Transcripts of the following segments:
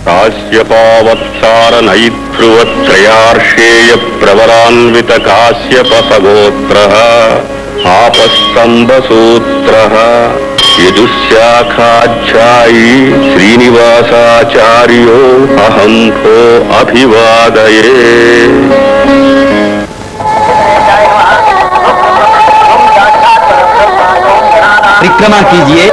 काश्यपावत्सारनैध्रुवत्रयार्षेय प्रवरान्वित काश्यपसगोत्रः आपस्तम्भसूत्रः यजुशाखाध्यायी श्रीनिवासाचार्यो अहं भो अभिवादये। परिक्रमा कीजिए।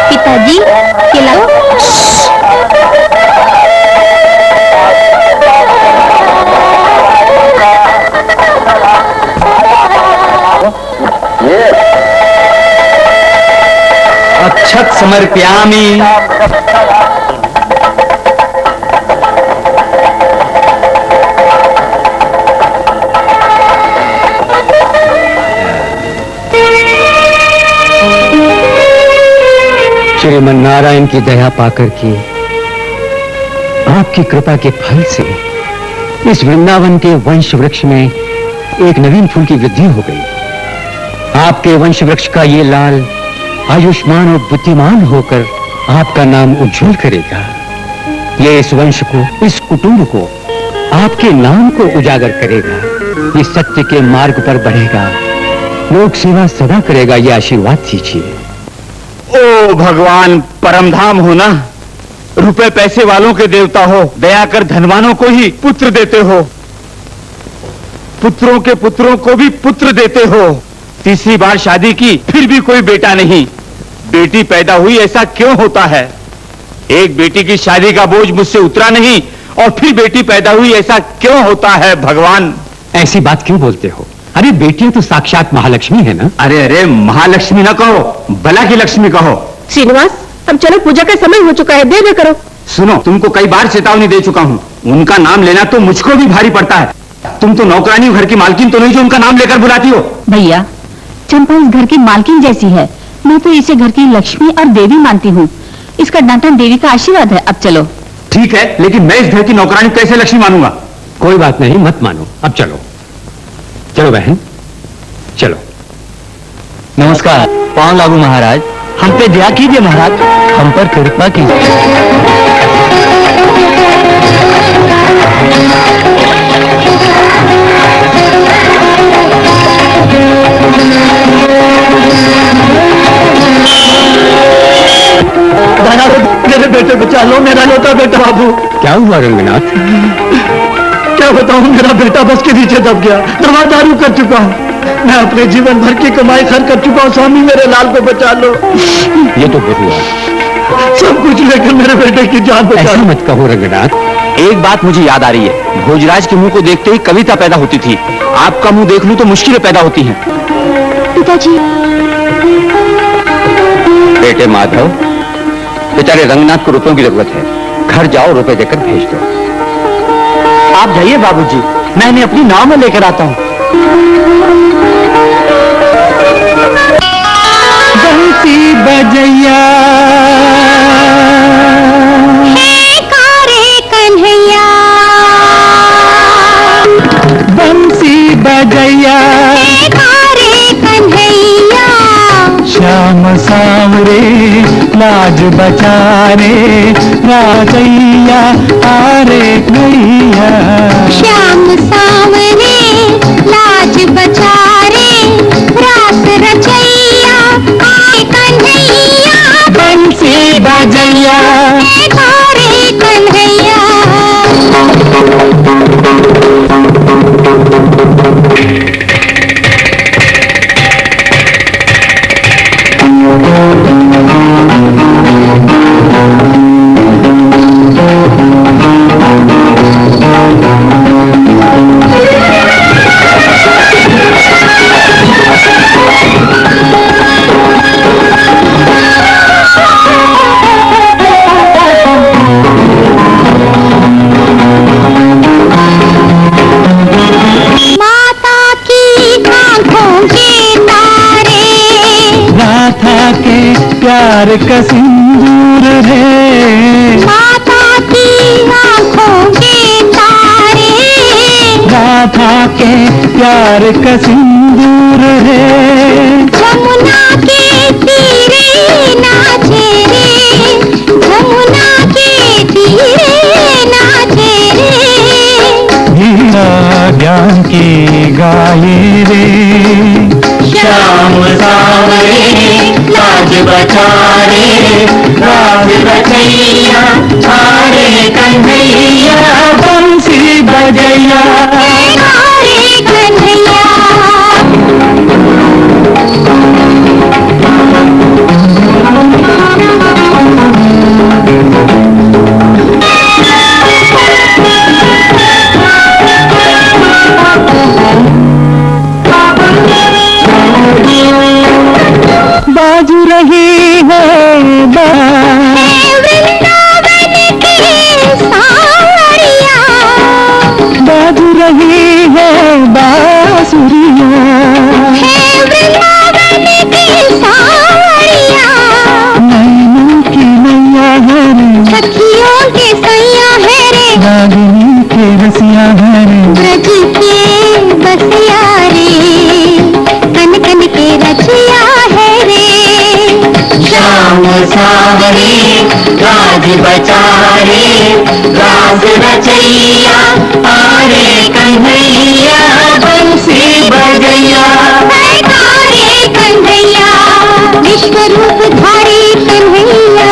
पिताजी खिलाओ। अक्षत समर्पयामि। श्रीमन नारायण की दया पाकर के आपकी कृपा के फल से इस वृंदावन के वंश वृक्ष में एक नवीन फूल की वृद्धि हो गई। आपके वंश वृक्ष का ये लाल आयुष्मान और बुद्धिमान होकर आपका नाम उज्जवल करेगा। ये इस वंश को, इस कुटुंब को, आपके नाम को उजागर करेगा। ये सत्य के मार्ग पर बढ़ेगा, लोक सेवा सदा करेगा। ये आशीर्वाद दीजिए। ओ भगवान, परमधाम हो ना, रुपए पैसे वालों के देवता हो, दया कर धनवानों को ही पुत्र देते हो, पुत्रों के पुत्रों को भी पुत्र देते हो। तीसरी बार शादी की फिर भी कोई बेटा नहीं। बेटी पैदा हुई ऐसा क्यों होता है? एक बेटी की शादी का बोझ मुझसे उतरा नहीं और फिर बेटी पैदा हुई ऐसा क्यों होता है भगवान? ऐसी बात क्यों बोलते हो? अरे बेटियां तो साक्षात महालक्ष्मी है ना। अरे अरे, महालक्ष्मी ना कहो, बला की लक्ष्मी कहो। श्रीनिवास, अब चलो, पूजा का समय हो चुका है, देर करो। सुनो, तुमको कई बार चेतावनी दे चुका हूँ, उनका नाम लेना तो मुझको भी भारी पड़ता है। तुम तो नौकरानी घर की मालकिन तो नहीं जो उनका नाम लेकर बुलाती हो। भैया, चंपा इस घर की मालकिन जैसी है। मैं तो इसे घर की लक्ष्मी और देवी मानती हूँ। इसका डांटन देवी का आशीर्वाद है। अब चलो। ठीक है, लेकिन मैं इस घर की नौकरानी कैसे लक्ष्मी मानूंगा? कोई बात नहीं, मत मानो। अब चलो चलो बहन, चलो। नमस्कार। पांव लागू महाराज। हम पे दया कीजिए महाराज, हम पर कृपा कीजिए। मेरे बेटे बचा लो, मेरा लोटा बेटा बाबू। क्या हुआ रंगनाथ? क्या बताऊं, मेरा बेटा बस के नीचे दब गया। दवा दारू कर चुका हूँ, मैं अपने जीवन भर की कमाई खर्च कर चुका हूँ। स्वामी, मेरे लाल को बचा लो। ये तो बहुत हुआ। सब कुछ लेकर मेरे बेटे की जान बचा। ऐसा मत कहो रंगनाथ। एक बात मुझे याद आ रही है, भोजराज के मुंह को देखते ही कविता पैदा होती थी। आपका मुंह देख लूं तो मुश्किलें पैदा होती हैं। पिताजी। बेटे माधव, बेचारे रंगनाथ को रुपयों की जरूरत है। घर जाओ, रुपए देकर भेज दो। आप जाइए बाबूजी, मैं इन्हें अपनी नाव में लेकर आता हूँ। सांवरे लाज बचा रे राजैया आरे नैया। श्याम सांवरे लाज बचा रे रास रचैया आए कन्हैया। बंसी बजैया रे कन्हैया। प्यार का सिंदूर है माता की आंखों के तारे। राधा के प्यार का सिंदूर है। यमुना के तीरे नाचे रे यमुना के तीरे नाचे रे। हीरा ज्ञान की गाये रे। श्याम सांवरे लाज बचा रे राज रचैया आरे कन्हैया। बंसी बजैया आरे कन्हैया। बाजू रही है वृंदावन की सांवरिया। बाजू रही है बांसुरिया। वृंदावन की सांवरिया। नैनों की नैया है रे सखियों के सैया है रे। रागिनी के रसिया है रे। ब्रज के बसिया रे कन कन के रचिया है रे। श्याम सांवरे लाज बचा रे राज रचैया आरे कन्हैया। बंसी बजैया रे कन्हैया। विश्व रूप धारी कन्हैया।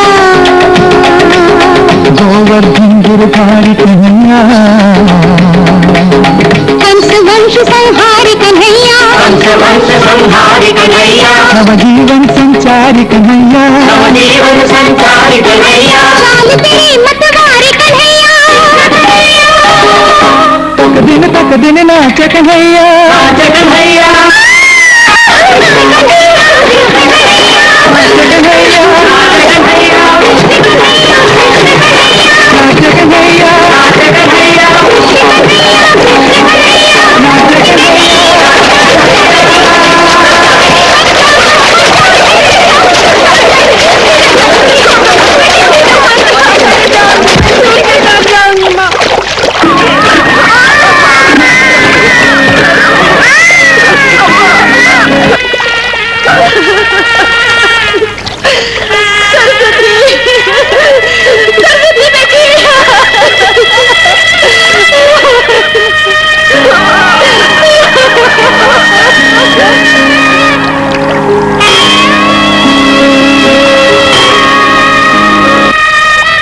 गोवर्धन गिरधारी कन्हैया। कंस वंश संहारी कन्हैया। कंस वंश संहारी कन्हैया। नवजीवन संचारी कन्हैया। नवजीवन संचारी कन्हैया। चाल तेरी मतवारी कन्हैया। तक दिन नाच कन्हैया। नाच कन्हैया।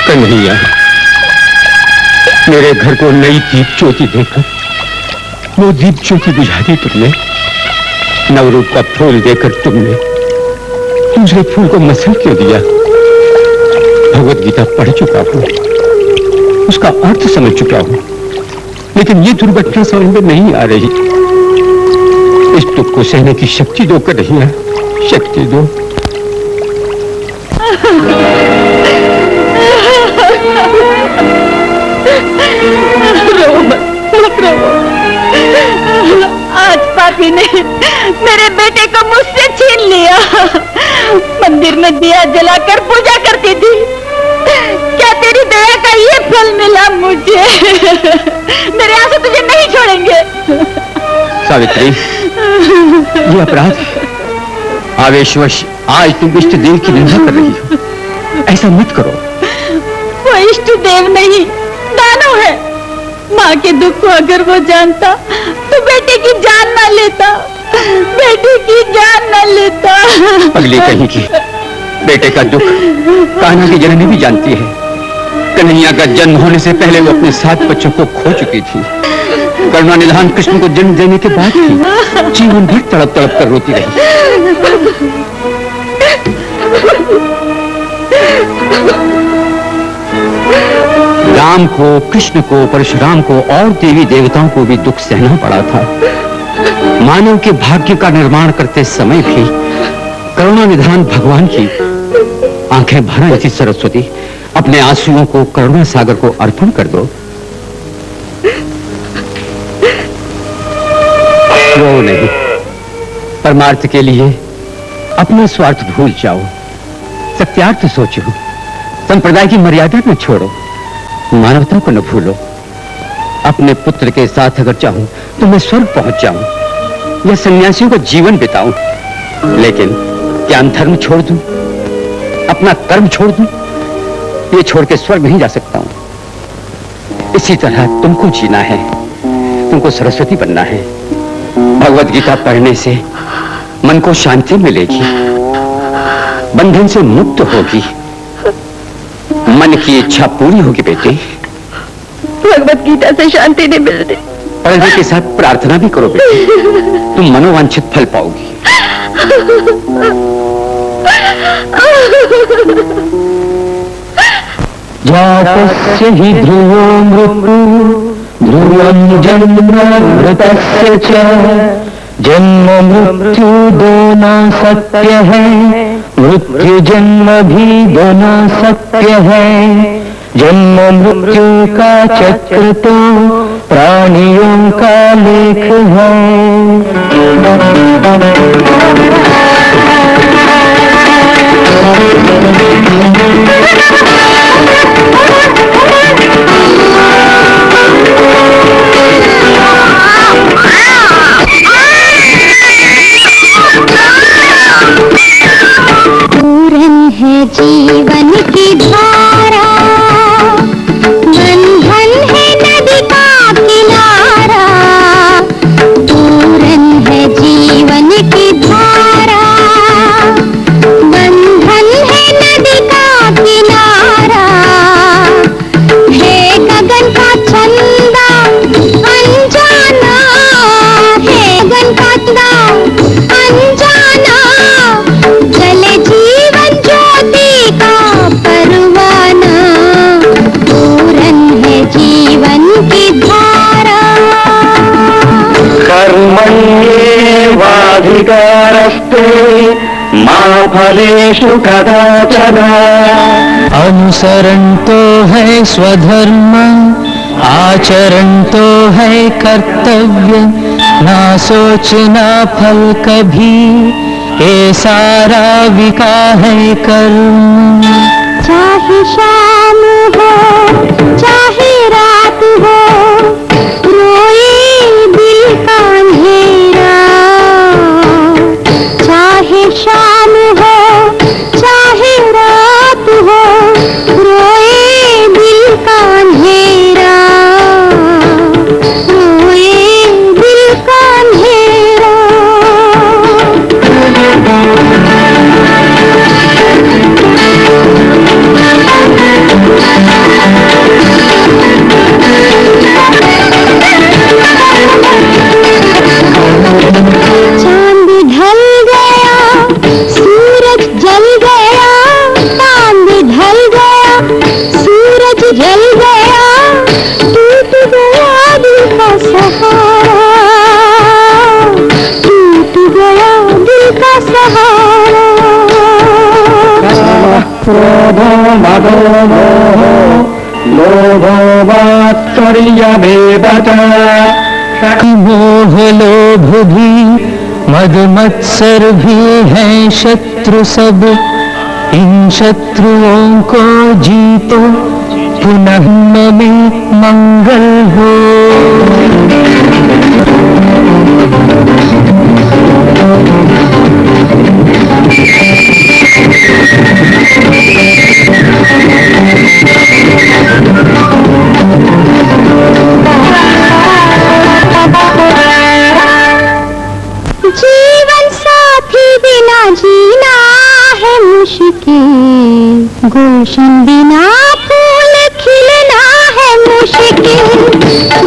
कन्हैया, मेरे घर को नई दीप ज्योति देकर वो दीप ज्योति बुझा दी तुमने। नवरूप का फूल देकर तुमने दूसरे फूल को मसल क्यों दिया? भगवत गीता पढ़ चुका हूं, उसका अर्थ समझ चुका हूं, लेकिन ये दुर्घटना समझ में नहीं आ रही। इस दुख को सहने की शक्ति दो कन्हैया, शक्ति दो। आज पापी ने मेरे बेटे को मुझसे छीन लिया। मंदिर में दिया जलाकर पूजा करती थी, क्या तेरी दया का ये फल मिला मुझे? मेरे आंसू तुझे नहीं छोड़ेंगे। सावित्री, ये अपराध, आवेशवश आज तुम इष्ट देव की निंदा कर रही हो। ऐसा मत करो। वो इष्ट देव नहीं, दानव है। माँ के दुख को अगर वो जानता तो बेटे की जान ना लेता, बेटे की जान ना लेता। अगली कहीं की बेटे का दुख कान्हा की जननी भी जानती है। कन्हैया का जन्म होने से पहले वो अपने 7 बच्चों को खो चुकी थी। करुणा निधान कृष्ण को जन्म देने के बाद भी जीवन भर तड़प तड़प कर रोती रही। राम को, कृष्ण को, परशुराम को और देवी देवताओं को भी दुख सहना पड़ा था। मानव के भाग्य का निर्माण करते समय भी करुणा निधान भगवान की आंखें भर आई थी। सरस्वती, अपने आंसुओं को करुणा सागर को अर्पण कर दो। रो नहीं, परमार्थ के लिए अपना स्वार्थ भूल जाओ, सत्यार्थ सोचो, संप्रदाय की मर्यादा न छोड़ो, मानवता को न भूलो। अपने पुत्र के साथ अगर चाहूं तो मैं स्वर्ग पहुंच जाऊं या सन्यासियों का जीवन बिताऊं, लेकिन ज्ञान धर्म छोड़ दूं, अपना कर्म छोड़ दूं, ये छोड़ के स्वर्ग नहीं जा सकता हूं। इसी तरह तुमको जीना है, तुमको सरस्वती बनना है। भगवत गीता पढ़ने से मन को शांति मिलेगी, बंधन से मुक्त होगी, मन की इच्छा पूरी होगी। बेटे, भगवत गीता से शांति नहीं मिलती। पढ़ने के साथ प्रार्थना भी करो बेटे, तुम मनोवांछित फल पाओगी। जातस्य हि ध्रुवो मृत्यु ध्रुवं जन्म मृतस्य च जन्म मृत्यु दोनों सत्य है, मृत्यु जन्म भी दोनों सत्य है। जन्म मृत्यु का चक्र तो प्राणियों का लेख है। पूरन है जीवन की धारा, बंधन है नदी का किनारा। पूरन है जीवन की धारा, बंधन है नदी का किनारा। है गगन का चंदा अनजाना, है गगन का चंदा अनजाना। चले जीवन ज्योति का परवाना, पूरन है जीवन की धारा। कर्मण्येवाधिकारस्ते मा फलेषु कदाचन। अनुसरण तो है स्वधर्म, आचरण तो है कर्तव्य। ना सोचना फल कभी, ये सारा विका है कर्म। चाहे शाम हो चाहे रात हो, रोए दिल का अंधेरा। चाहे शाम हो चाहे रात हो, रोए दिल का अंधेरा, रोए दिल का अंधेरा। चांद ढल गया, सूरज जल गया। चांद ढल गया, सूरज जल गया। टूट गया दिल का सहारा, टूट गया दिल का सहारा। क्रोधो मदो मोहो लोभो वात्सर्यमेव च। मोह लोभ भी मद मत्सर भी हैं शत्रु सब। इन शत्रुओं को जीतो, पुनः में मंगल हो। मुश्किल, गुलशन बिना फूल खिलना है मुश्किल,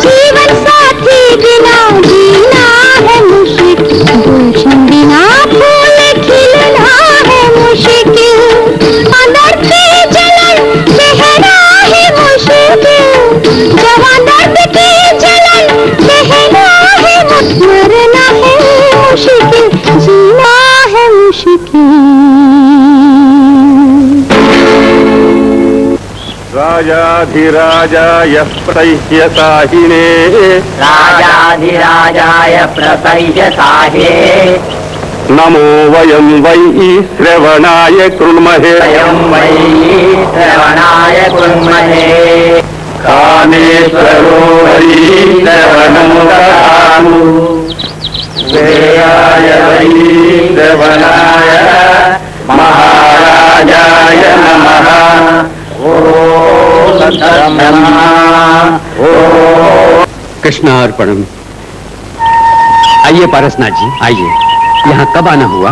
जीवन साथी बिना जीना है मुश्किल, गुलशन बिना फूल खिलना है मुश्किल, अंदर की जलन सहना है मुश्किल, जवान दर्द की जलन सहना है, मरना है मुश्किल, जीना है मुश्किल। राजाधिराजाय प्रह्यसाहिने राजाधिराजाय प्रसह्यसाहे नमो वयं वै श्रवणाय कृण्महे वयं वै श्रवणाय कुर्महे कामेश्वरो हरि श्रवणं ददातु श्रेयाय वै श्रवणाय महाराजाय नमः। कृष्णार्पणम। आइए पारसनाथ जी, आइए। यहाँ कब आना हुआ?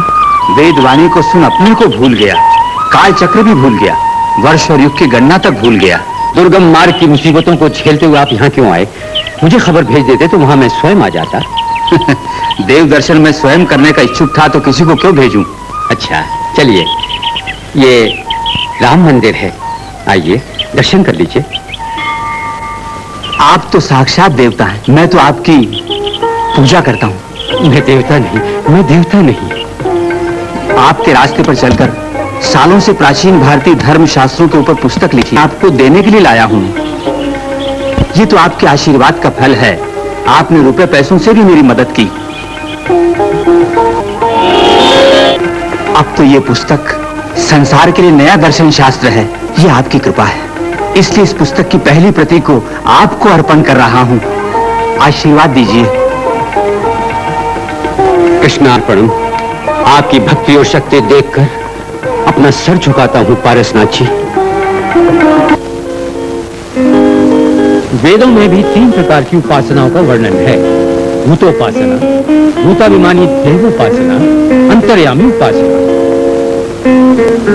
वेदवाणी को सुन अपने को भूल गया, काल चक्र भी भूल गया, वर्ष और युग की गणना तक भूल गया। दुर्गम मार्ग की मुसीबतों को झेलते हुए आप यहाँ क्यों आए? मुझे खबर भेज देते तो वहाँ मैं स्वयं आ जाता। देव दर्शन में स्वयं करने का इच्छुक था तो किसी को क्यों भेजूं? अच्छा चलिए, ये राम मंदिर है, आइए दर्शन कर लीजिए। आप तो साक्षात देवता हैं, मैं तो आपकी पूजा करता हूँ। मैं देवता नहीं, मैं देवता नहीं। आपके रास्ते पर चलकर सालों से प्राचीन भारतीय धर्म शास्त्रों के ऊपर पुस्तक लिखी आपको देने के लिए लाया हूँ। ये तो आपके आशीर्वाद का फल है। आपने रुपए पैसों से भी मेरी मदद की। अब तो ये पुस्तक संसार के लिए नया दर्शन शास्त्र है। ये आपकी कृपा है, इसलिए इस पुस्तक की पहली प्रति को आपको अर्पण कर रहा हूँ। आशीर्वाद दीजिए। कृष्णार्पणम। आपकी भक्ति और शक्ति देखकर अपना सर झुकाता हूँ पारसनाथ जी। वेदों में भी 3 प्रकार की उपासनाओं का वर्णन है। भूतोपासना, भूताभिमानी देवोपासना, अंतर्यामी उपासना।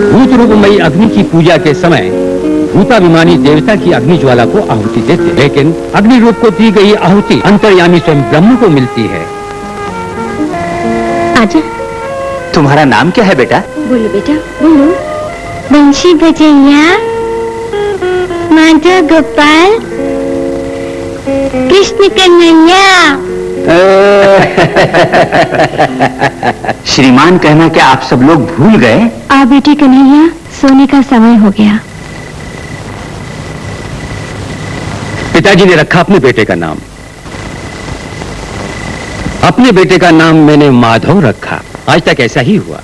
भूत रूपमयी अग्नि की पूजा के समय भूताभिमानी देवता की अग्नि ज्वाला को आहुति देते, लेकिन अग्नि रूप को दी गई आहुति अंतर्यामी स्वयं ब्रह्म को मिलती है। आजा। तुम्हारा नाम क्या है बेटा? बोलो बेटा, बोलो। बंशी भजैया, माधव गोपाल, कृष्ण कन्हैया। श्रीमान कहना क्या आप सब लोग भूल गए? आ बेटी कन्हैया, सोने का समय हो गया। पिताजी ने रखा अपने बेटे का नाम। अपने बेटे का नाम मैंने माधव रखा। आज तक ऐसा ही हुआ।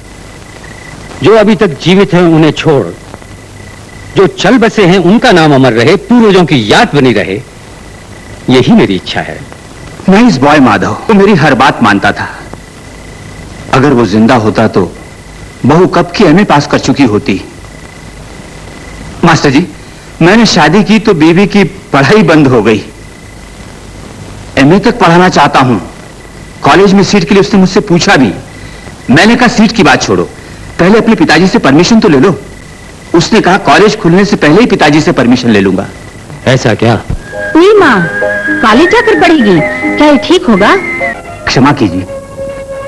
जो अभी तक जीवित हैं उन्हें छोड़ जो चल बसे हैं उनका नाम अमर रहे, पूर्वजों की याद बनी रहे, यही मेरी इच्छा है। मैं इस बॉय माधव तो मेरी हर बात मानता था। अगर वो जिंदा होता तो बहू कब की एमए पास कर चुकी होती। मास्टर जी, मैंने शादी की तो बीवी की पढ़ाई बंद हो गई। एमए तक पढ़ाना चाहता हूं। कॉलेज में सीट के लिए उसने मुझसे पूछा भी। मैंने कहा सीट की बात छोड़ो, पहले अपने पिताजी से परमिशन तो ले लो। उसने कहा कॉलेज खुलने से पहले ही पिताजी से परमिशन ले लूंगा। ऐसा क्या? नहीं माँ, कॉलेज जाकर पढ़ेगी, क्या ये ठीक होगा? क्षमा कीजिए,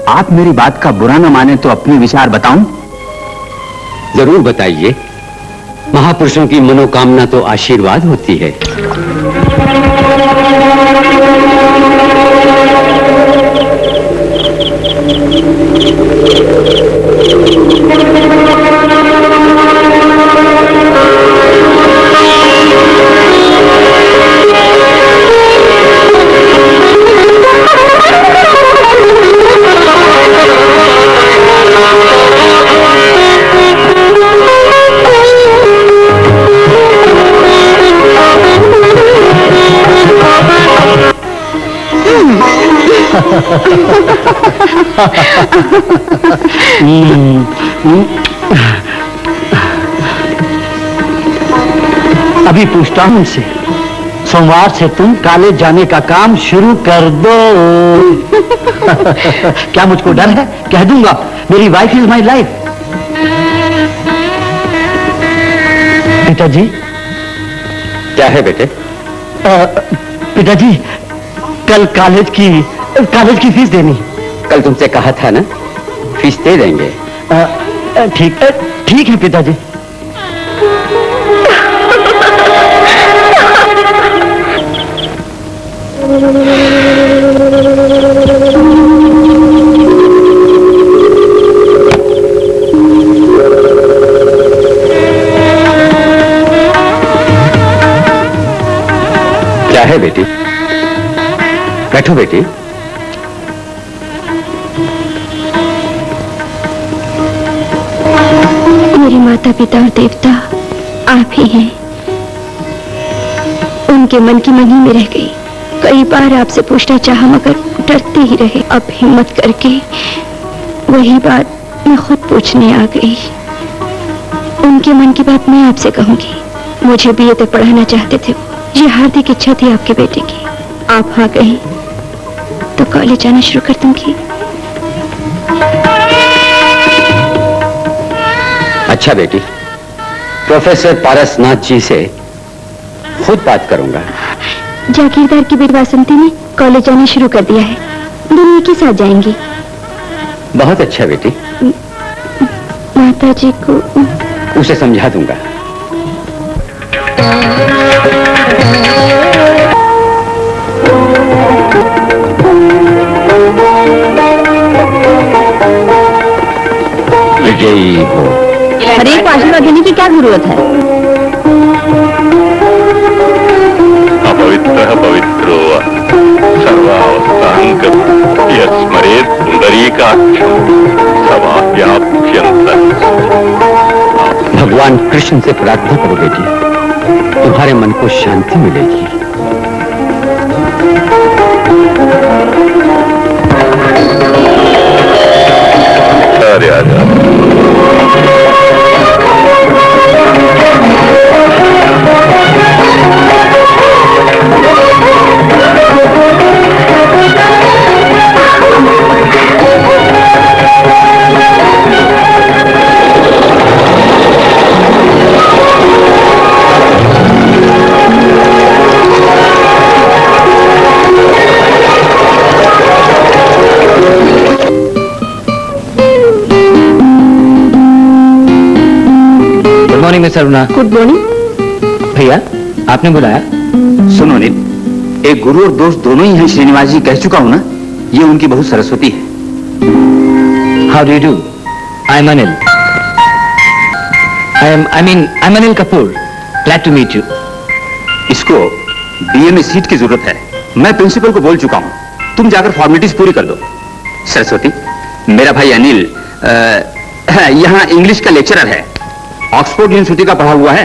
आप मेरी बात का बुरा न माने तो अपने विचार बताऊं? जरूर बताइए। महापुरुषों की मनोकामना तो आशीर्वाद होती है। अभी पूछता हूं उनसे, सोमवार से तुम कॉलेज जाने का काम शुरू कर दो। क्या मुझको डर है? कह दूंगा, मेरी वाइफ इज माई लाइफ। पिताजी। क्या है बेटे? पिताजी, कल कॉलेज की फीस देनी। कल तुमसे कहा था ना, फीस दे देंगे। ठीक है पिताजी। क्या है बेटी? बैठो बेटी। मेरे माता पिता और देवता आप ही हैं। उनके मन की मन ही में रह गई। कई बार आपसे पूछना चाहा मगर डरते ही रहे। अब हिम्मत करके वही बात मैं खुद पूछने आ गई। उनके मन की बात मैं आपसे कहूंगी। मुझे बीए तक पढ़ाना चाहते थे वो। ये हार्दिक इच्छा थी आपके बेटे की। आप आ गई तो कॉलेज जाना शुरू कर दूंगी। अच्छा बेटी, प्रोफेसर पारसनाथ जी से खुद बात करूंगा। जागीरदार की बेटी वासंती ने कॉलेज जाना शुरू कर दिया है। दोनों एक ही साथ जाएंगी। बहुत अच्छा बेटी। माता जी को उसे समझा दूंगा। विजयी हो। हर एक को आशीर्वाद देने की क्या जरूरत है? अपवित्रः पवित्रो सर्वावस्थांग यस्मरेत् पुंडरीकाक्षं समाप्याप्यन्तः। भगवान कृष्ण से प्रार्थना करो बेटी, तुम्हारे मन को शांति मिलेगी। अरे आजा। गुड मॉर्निंग मिस्टर रुना। Good morning. भैया, आपने बुलाया? सुनो नील, एक गुरु और दोस्त दोनों ही हैं। श्रीनिवास जी कह चुका हूं ना, ये उनकी बहू सरस्वती है। How do you do? I am Anil. I am Anil Kapoor. Glad to meet you. इसको बीए में सीट की जरूरत है। मैं प्रिंसिपल को बोल चुका हूं, तुम जाकर फॉर्मेलिटीज पूरी कर दो। सरस्वती, मेरा भाई अनिल यहाँ इंग्लिश का लेक्चरर है। ऑक्सफोर्ड यूनिवर्सिटी का पढ़ा हुआ है।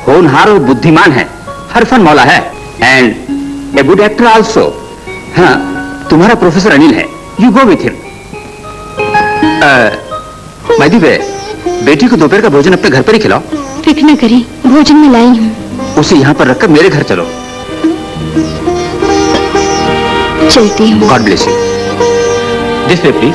होनहार और बुद्धिमान है। हर फन मौला है and a good actor also. हाँ, तुम्हारा प्रोफेसर अनिल है। You go with him. My बेटी को दोपहर का भोजन अपने घर पर ही खिलाओ। फिक्र न करें, भोजन में लाई हूँ। उसे यहाँ पर रखकर मेरे घर चलो। चलती हूँ। God bless you. This way please.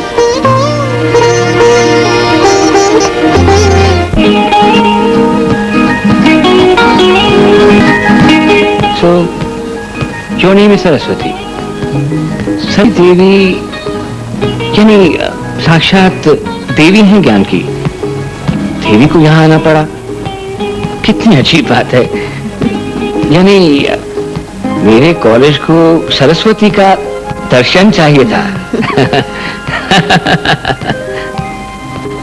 सो क्यों नहीं मिस सरस्वती? सही देवी यानी साक्षात देवी हैं ज्ञान की। देवी को यहाँ आना पड़ा, कितनी अजीब बात है। यानी मेरे कॉलेज को सरस्वती का दर्शन चाहिए था।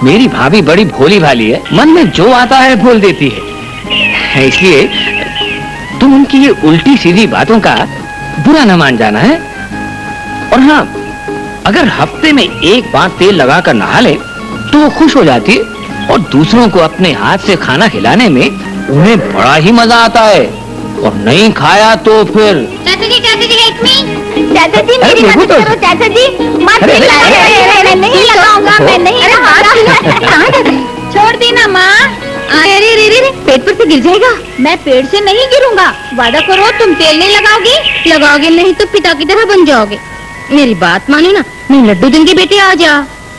मेरी भाभी बड़ी भोली भाली है, मन में जो आता है बोल देती है। इसलिए तुम उनकी ये उल्टी सीधी बातों का बुरा न मान जाना है। और हाँ, अगर हफ्ते में एक बार तेल लगाकर नहा ले तो वो खुश हो जाती है और दूसरों को अपने हाथ से खाना खिलाने में उन्हें बड़ा ही मजा आता है। और नहीं खाया तो फिर चाचा जी हेल्प मी। चाचा जी मेरी मदद करो। चाचा जी मत मैं नहीं लगाऊंगा, मैं नहीं लगाऊंगा। छोड़ देना माँ। अरे रे रे, पेट पर से गिर जाएगा। मैं पेड़ से नहीं गिरूंगा। वादा करो तुम तेल नहीं लगाओगी। लगाओगे नहीं तो पिता की तरह बन जाओगे। मेरी बात मानो ना, मैं लड्डू दूंगी बेटे, आ जा।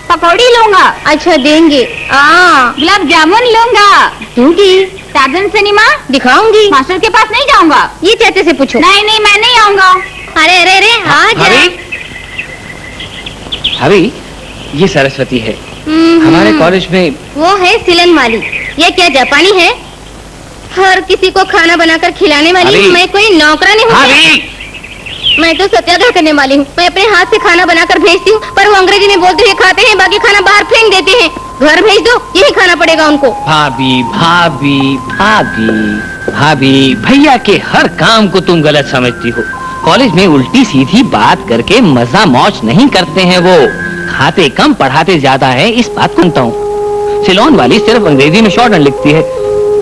पकौड़ी लूंगा। अच्छा देंगे। गुलाब जामुन लूंगा। दूंगी। टार्जन सिनेमा दिखाऊंगी। मास्टर के पास नहीं जाऊंगा। ये चाचा से पूछो। नहीं नहीं, मैं नहीं आऊंगा। अरे अरे अरे आ जा। भाभी, ये सरस्वती है, हमारे कॉलेज में। वो है सिलन वाली। ये क्या जापानी है? हर किसी को खाना बनाकर खिलाने वाली। भाभी। मैं कोई नौकरानी हूँ? मैं तो सत्याग्रह करने वाली हूँ। मैं अपने हाथ से खाना बनाकर भेजती हूँ, पर वो अंग्रेजी में बोलते हुए खाते हैं, बाकी खाना बाहर फेंक देते हैं। घर भेज दो, यही खाना पड़ेगा उनको। भाभी भाभी भाभी भाभी, भैया के हर काम को तुम गलत समझती हो। कॉलेज में उल्टी सीधी बात करके मजा मौज नहीं करते हैं वो। खाते कम पढ़ाते ज्यादा है, इस बात को मानता हूँ। सिलोन वाली सिर्फ अंग्रेजी में शॉर्ट हैंड लिखती है,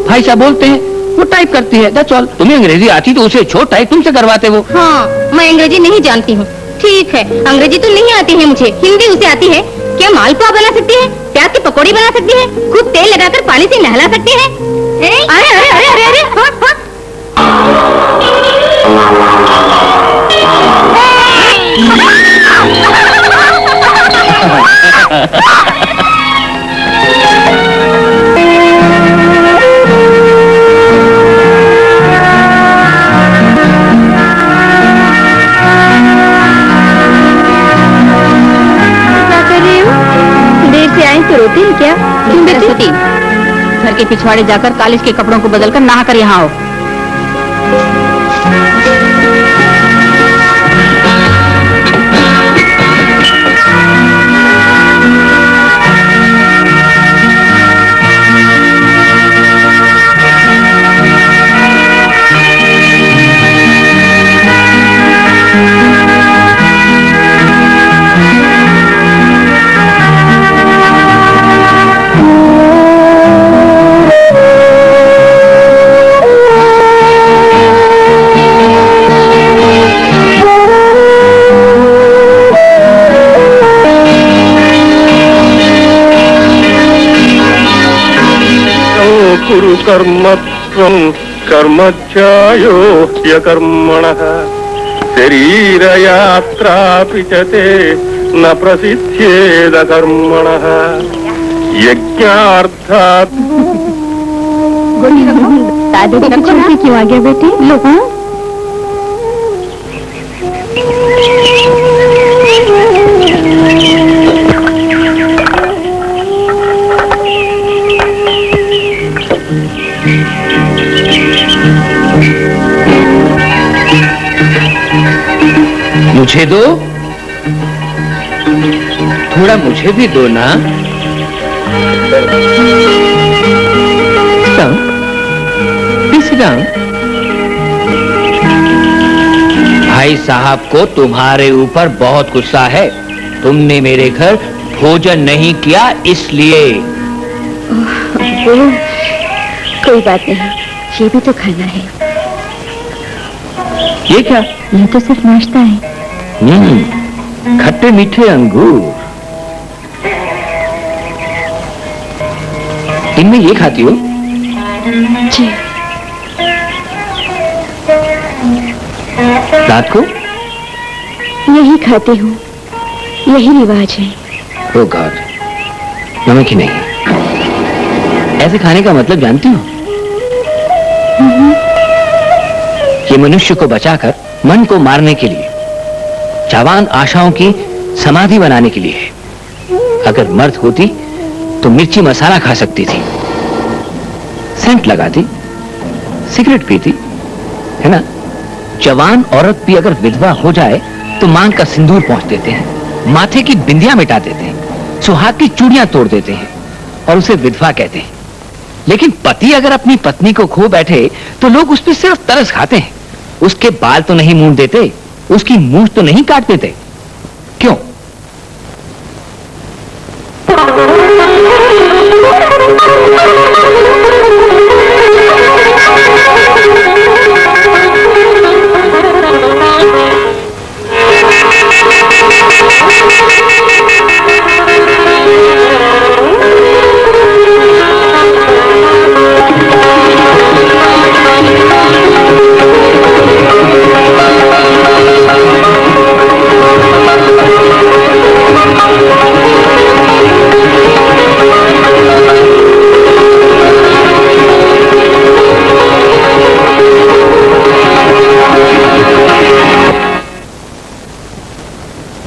भाई साहब बोलते हैं, वो टाइप करती है, दैट्स ऑल। तुम्हें अंग्रेजी आती तो उसे छोट टाइप तुमसे करवाते वो। हाँ, मैं अंग्रेजी नहीं जानती हूँ। ठीक है, अंग्रेजी तो नहीं आती है मुझे, हिंदी उसे आती है। क्या मालपुआ बना सकती है? प्याज की पकौड़ी बना सकती है? खूब तेल लगाकर पानी से नहला सकती है? अरे अरे अरे अरे अरे, हाँ, हाँ। तो रोती है क्या? क्यों बेटी? घर के पिछवाड़े जाकर कॉलेज के कपड़ों को बदलकर नहाकर यहाँ आओ। कुरु कर्मत्वं कर्मध्यायो ह्यकर्मणः शरीरयात्रापि च ते न प्रसिद्ध्येद कर्मणः यज्ञार्थात्। दादी क्यों आ गया बेटी? लो। मुझे दो, थोड़ा मुझे भी दो ना। भाई साहब को तुम्हारे ऊपर बहुत गुस्सा है। तुमने मेरे घर भोजन नहीं किया इसलिए। कोई बात नहीं, ये भी तो खाना है। ये क्या? ये तो सिर्फ नाश्ता है। खट्टे मीठे अंगूर, इनमें ये खाती हो? जी। रात को? यही खाती हूँ, यही रिवाज है। ओ गॉड, नमक ही नहीं। ऐसे खाने का मतलब जानती हो? ये मनुष्य को बचाकर मन को मारने के लिए, जवान आशाओं की समाधि बनाने के लिए है। अगर मर्द होती तो मिर्ची मसाला खा सकती थी, सेंट लगाती, सिगरेट पीती, है ना? जवान औरत भी अगर विधवा हो जाए तो मांग का सिंदूर पहुंच देते हैं, माथे की बिंदियां मिटा देते हैं, सुहाग की चूड़ियां तोड़ देते हैं और उसे विधवा कहते हैं। लेकिन पति अगर अपनी पत्नी को खो बैठे तो लोग उस पर सिर्फ तरस खाते हैं। उसके बाल तो नहीं मूंछ देते, उसकी मूंछ तो नहीं काट देते। क्यों?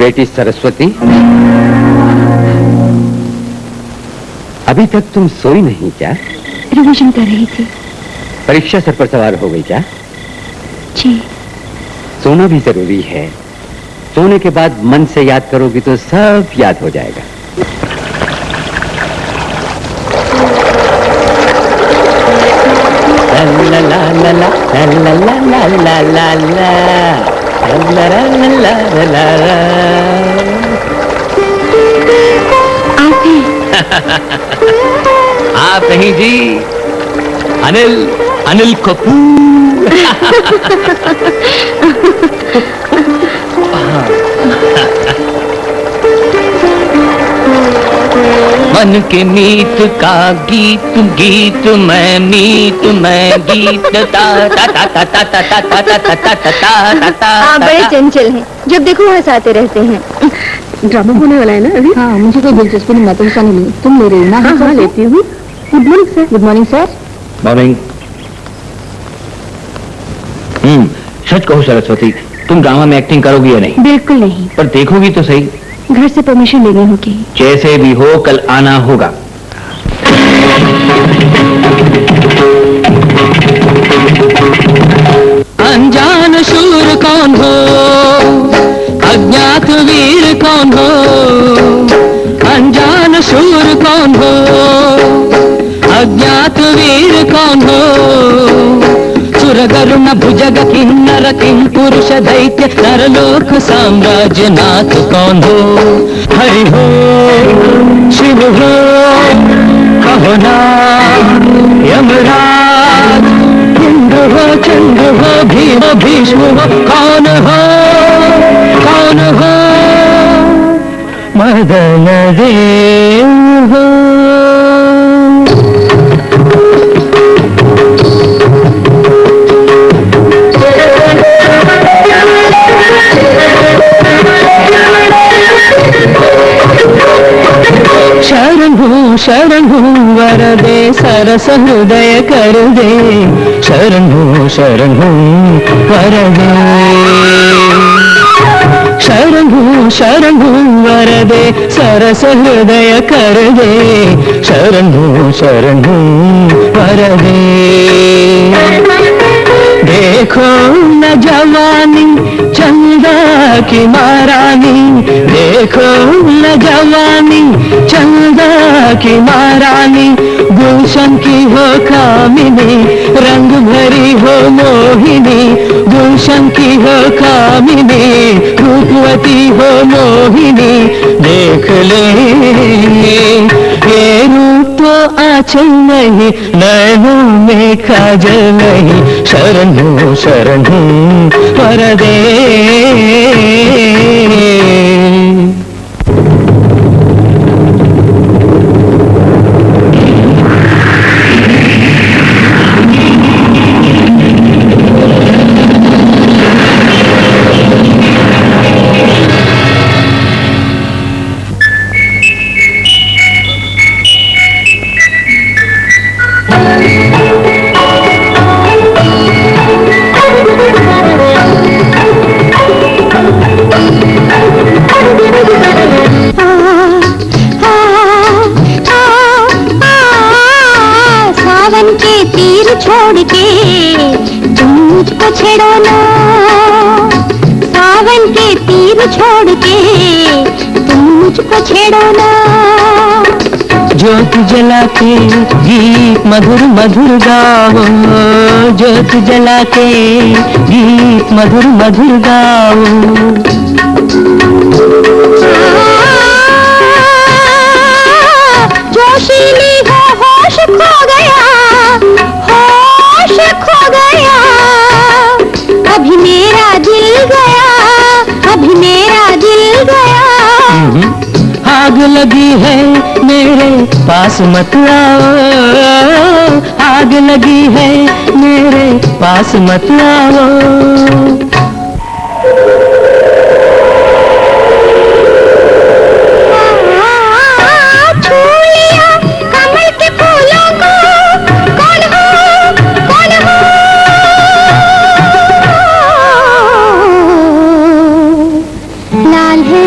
बेटी सरस्वती, अभी तक तुम सोई नहीं क्या? रिविजन कर रही थी। परीक्षा सर पर सवार हो गई क्या? जी। सोना भी जरूरी है। सोने के बाद मन से याद करोगी तो सब याद हो जाएगा। ला ला ला ला ला ला ला ला ला ला ला ला ला ला। आप नहीं जी, अनिल कपूर। मन के मीत का गीत गीत मैं मीत मैं गीत ता ता ता ता ता ता ता ता ता ता ता ता। आप बड़े चंचल हैं, जब देखो हंसाते रहते हैं। ड्रामा होने वाला है ना अभी? हाँ, मुझे कोई दिलचस्पी नहीं, मैं तो हिस्सा नहीं ली। तुम ले रही हो ना? हाँ, लेती हूँ। Good morning sir. Good morning sir. Morning. सच कहो सरस्वती, तुम ड्रामा में एक्टिंग करोगी या नहीं? बिल्कुल नहीं। पर देखोगी तो सही। घर से परमिशन लेनी होगी। जैसे भी हो कल आना होगा। अनजान शूर कौन हो, अज्ञात वीर कौन हो, अनजान शूर कौन हो, अज्ञात वीर कौन हो, सुरगरुण भुजग किन्नर किं पुरुष दैत्य नरलोक साम्राज्य नाथ कौन हो? हरि हो शिव हो कहो ना यमराज, इंद्र हो चंद्र हो भीम भीष्म हो, कौन हो कौन हो? मदन देव हो। शरण हूँ वरदे सरस हृदय कर दे, शरण हूँ वरदे, शरण हूँ वरदे सरस हृदय कर दे, शरण हूँ वरदे। देखो न जवानी चंदा की महारानी, देखो न जवानी चंदा की महारानी, गुलशन की हो कामिनी रंग भरी हो मोहिनी, गुलशन की हो कामिनी रूपवती हो मोहिनी। देख ले ये रूप तो आंचल नहीं, नैनों में काजल नहीं, शरण हूँ वरदे। छोड़ के तुम मुझको छेड़ो ना, सावन के तीर छोड़ के तुम मुझको छेड़ो ना। ज्योत जला के गीत मधुर मधुर गाओ, ज्योत जला के गीत मधुर मधुर गाओ। जोशीली हो होश खो गया, होश खो गया, अभी मेरा दिल गया, अभी मेरा दिल गया। आग लगी है मेरे पास मत आओ, आग लगी है मेरे पास मत आओ। लाल है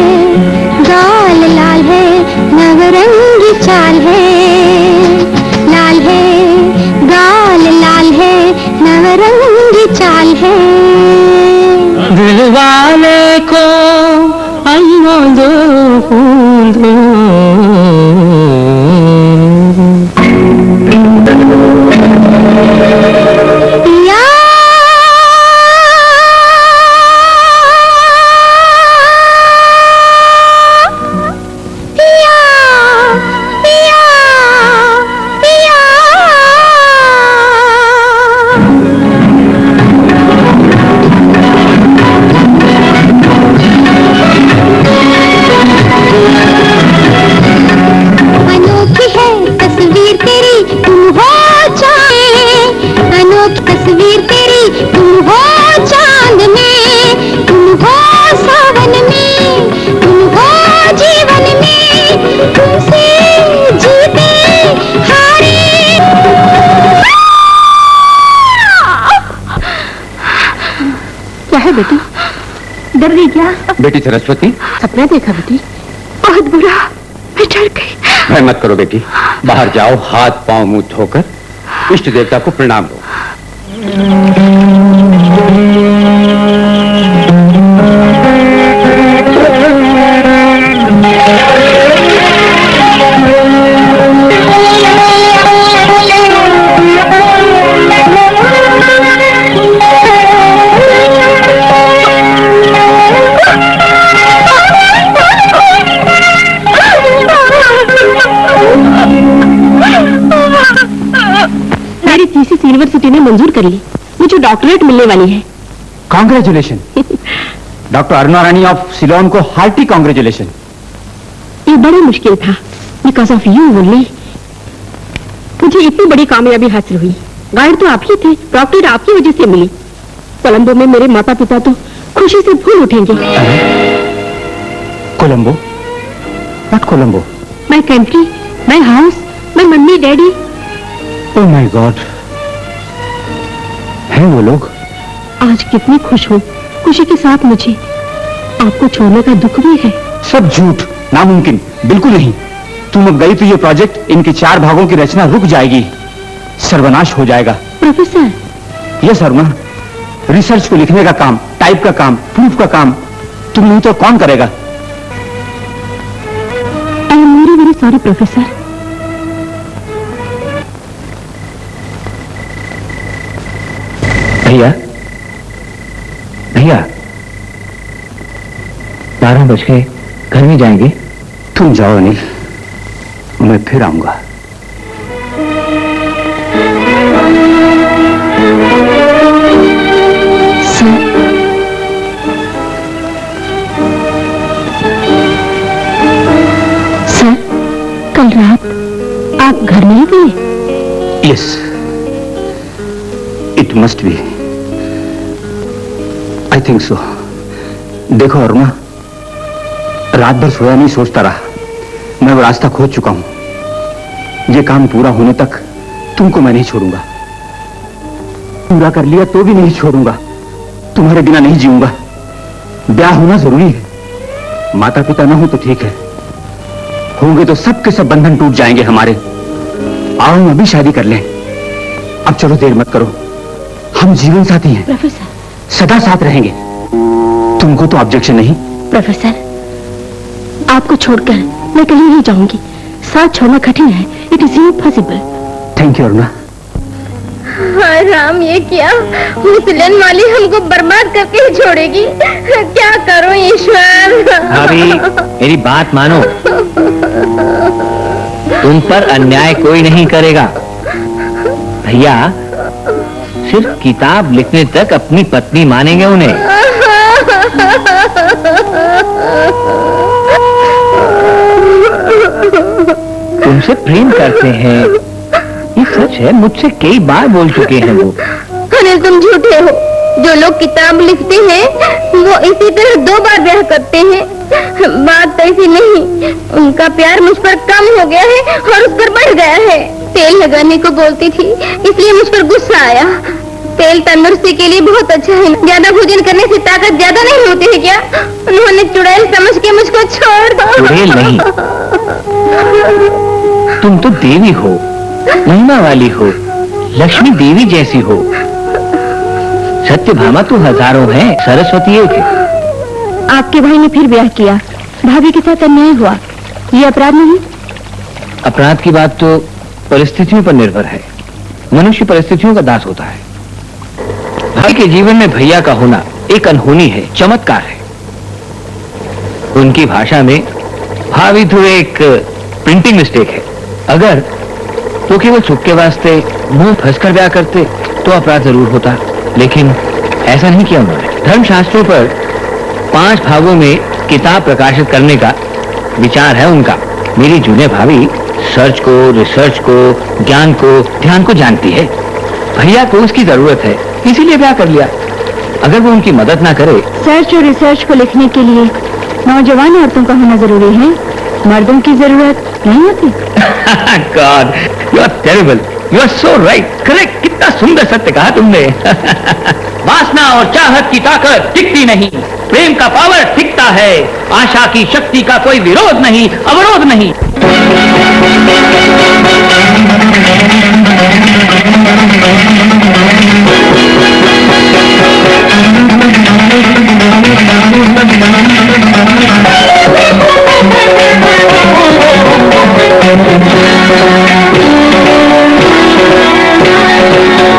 बेटी? डर गई क्या? बेटी सरस्वती, सपना देखा बेटी? बहुत बुरा, मैं डर गई। भय मत करो बेटी, बाहर जाओ, हाथ पांव मुंह धोकर इष्ट देवता को प्रणाम दो। मेरी थीसिस यूनिवर्सिटी ने मंजूर कर ली, मुझे डॉक्टरेट मिलने वाली है। Congratulation. Doctor Aruna Rani of Ceylon को हार्टी कांग्रेचुलेशन। ये बड़ा मुश्किल था, बिकॉज ऑफ यू ओनली मुझे इतनी बड़ी कामयाबी हासिल हुई। गाइड तो आप ही थे, डॉक्टरेट आपकी वजह से मिली। कोलंबो में मेरे माता पिता तो खुशी से फूल उठेंगे। Colombo? What Colombo? My country, my house, my mummy daddy. Oh my God, हैं वो लोग? आज कितनी खुश हूँ। खुशी के साथ मुझे आपको छोड़ने का दुख भी है। सब झूठ, नामुमकिन, बिल्कुल नहीं। तुम अब गई तो ये प्रोजेक्ट, इनके 4 भागों की रचना रुक जाएगी, सर्वनाश हो जाएगा। प्रोफेसर? यस अरुणा, रिसर्च को लिखने का काम, टाइप का काम, प्रूफ का काम तुम नहीं तो कौन करेगा? I am very very sorry professor. भैया, भैया, 12 बज गए, घर में जाएंगे? तुम जाओ अनिल, मैं फिर आऊंगा। सर, कल रात आप घर नहीं गए? Yes, it must be, I think so. देखो अरुणा, रात भर सोया नहीं, सोचता रहा। मैं वो रास्ता खोज चुका हूं। ये काम पूरा होने तक तुमको मैं नहीं छोड़ूंगा। पूरा कर लिया तो भी नहीं छोड़ूंगा। तुम्हारे बिना नहीं जीऊंगा। ब्याह होना जरूरी है। माता पिता ना हो तो ठीक है, होंगे तो सब के सब बंधन टूट जाएंगे हमारे। आओ हम अभी शादी कर लें। अब चलो देर मत करो, हम जीवन साथी हैं। प्रोफेसर? सदा साथ रहेंगे। तुमको तो ऑब्जेक्शन नहीं? प्रोफेसर, आपको छोड़कर मैं कहीं नहीं जाऊंगी। साथ छोड़ना कठिन है, it is impossible. Thank you Aruna. हाय राम, ये क्या? मुसलन वाली हमको बर्बाद करके ही छोड़ेगी। क्या करूं ईश्वर? भाभी, मेरी बात मानो। तुम पर अन्याय कोई नहीं करेगा। भैया सिर्फ किताब लिखने तक अपनी पत्नी मानेंगे उन्हें। तुमसे प्रेम करते हैं, ये सच है। मुझसे कई बार बोल चुके हैं वो। अनिल, तुम झूठे हो। जो लोग किताब लिखते हैं वो इसी तरह 2 बार ब्याह करते हैं। बात तो ऐसी नहीं, उनका प्यार मुझ पर कम हो गया है और उस पर बढ़ गया है। तेल लगाने को बोलती थी, इसलिए मुझ पर गुस्सा आया। तेल तंदुरुस्ती के लिए बहुत अच्छा है। ज्यादा भोजन करने से ताकत ज्यादा नहीं होती है क्या? उन्होंने चुड़ैल समझ के मुझको छोड़ दो। चुड़ैल नहीं, तुम तो देवी हो, महिमा वाली हो, लक्ष्मी देवी जैसी हो। सत्यभामा तो हजारों हैं, सरस्वती एक है। आपके भाई ने फिर ब्याह किया, भाभी के साथ अन्याय हुआ, ये अपराध नहीं? अपराध की बात तो परिस्थितियों पर निर्भर है। मनुष्य परिस्थितियों का दास होता है। भाई के जीवन में भैया का होना एक अनहोनी है, चमत्कार है। उनकी भाषा में भावी तो एक प्रिंटिंग मिस्टेक है। अगर तो केवल सुख के वास्ते मुंह फंसकर ब्याह करते तो अपराध जरूर होता, लेकिन ऐसा नहीं किया उन्होंने। धर्मशास्त्रों पर 5 भागों में किताब प्रकाशित करने का विचार है उनका। मेरी जूनियर भाभी सर्च को, रिसर्च को, ज्ञान को, ध्यान को जानती है। भैया को उसकी जरूरत है, इसीलिए ब्याह कर लिया। अगर वो उनकी मदद ना करे। सर्च और रिसर्च को लिखने के लिए नौजवान औरतों का होना जरूरी है, मर्दों की जरूरत नहीं होती। God, you are terrible. You are so right, correct, कितना सुंदर सत्य कहा तुमने। वासना और चाहत की ताकत टिकती नहीं, प्रेम का पावर टिकता है, आशा की शक्ति का कोई विरोध नहीं, अवरोध नहीं।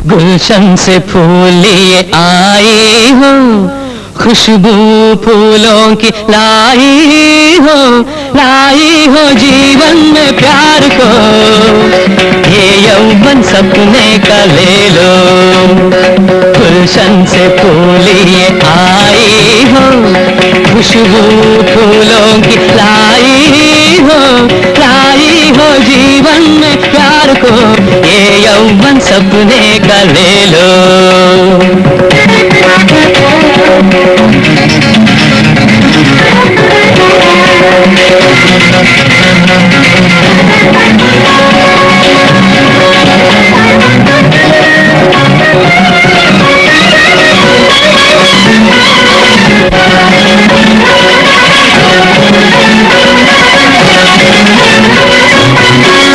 गुलशन से फूल लिए आई हो, खुशबू फूलों की लाई हो जीवन में प्यार को, ये यौवन सपने का ले लो। गुलशन से फूल लिए आई हो, खुशबू फूलों की लाई हो जीवन में प्यार को, ये यौवन सपने का ले लो।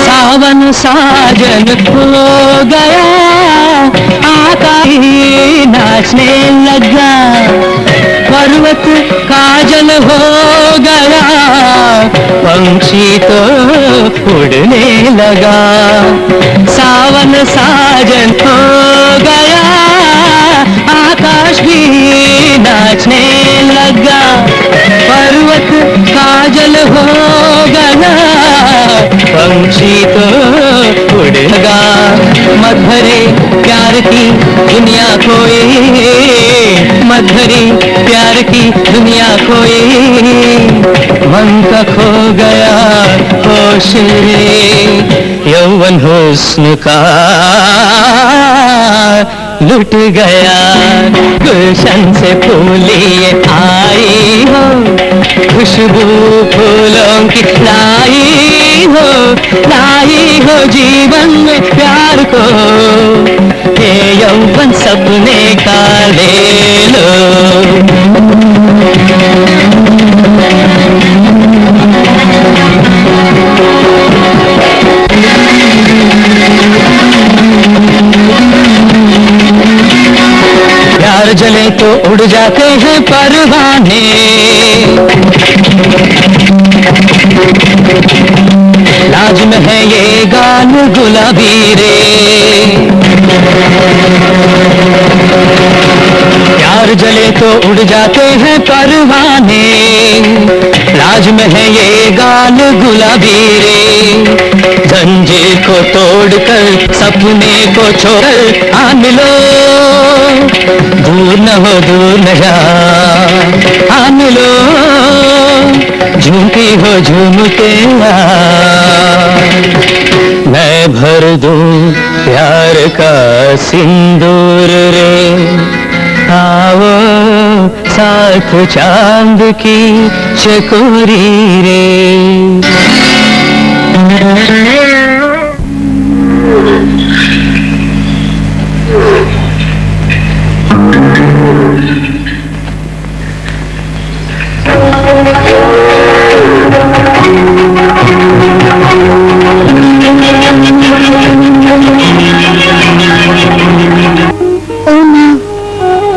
सावन साजन हो गया, आकाश नाचने लगा, पर्वत काजल हो गया, पंछी तो उड़ने लगा। सावन साजन हो गया, आकाश भी नाचने लगा, पर्वत काजल हो गया, पंछी तो उड़ेगा। मत भरे प्यार की दुनिया खोए, मत भरे प्यार की दुनिया खोए, मन का खो गया होश रे, यौवन हुस्न का लुट गया। गुलशन से फूल लिए आई हो, खुशबू फूलों की लाई हो जीवन में प्यार को, ये यौवन सपने का ले लो। प्यार जले तो उड़ जाते हैं परवाने, लाज में है ये गाल गुलाबी रे। प्यार जले तो उड़ जाते हैं परवाने, लाज में है ये गाल गुलाबी रे। जंजीर को तोड़कर सपने को छोड़ आ मिलो, दूर न हो दूर न जा, आ मिलो, झूमती हो झूमते आ। मैं भर दूं प्यार का सिंदूर रे, आओ साथ चांद की चकोरी रे।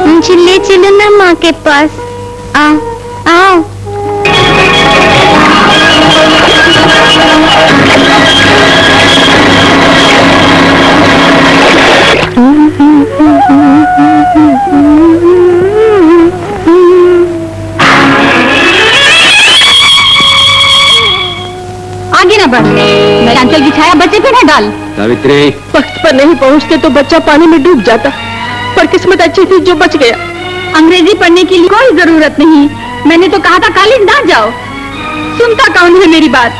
मुझे ले चलो ना माँ के पास, आओ आओ। आगे ना बढ़, मेरे अंचल की छाया बच्चे पे न डाल। सावित्री, वक्त पर नहीं पहुँचते तो बच्चा पानी में डूब जाता, पर किस्मत अच्छी थी जो बच गया। अंग्रेजी पढ़ने की कोई जरूरत नहीं, मैंने तो कहा था कॉलेज ना जाओ। सुनता कौन है मेरी बात?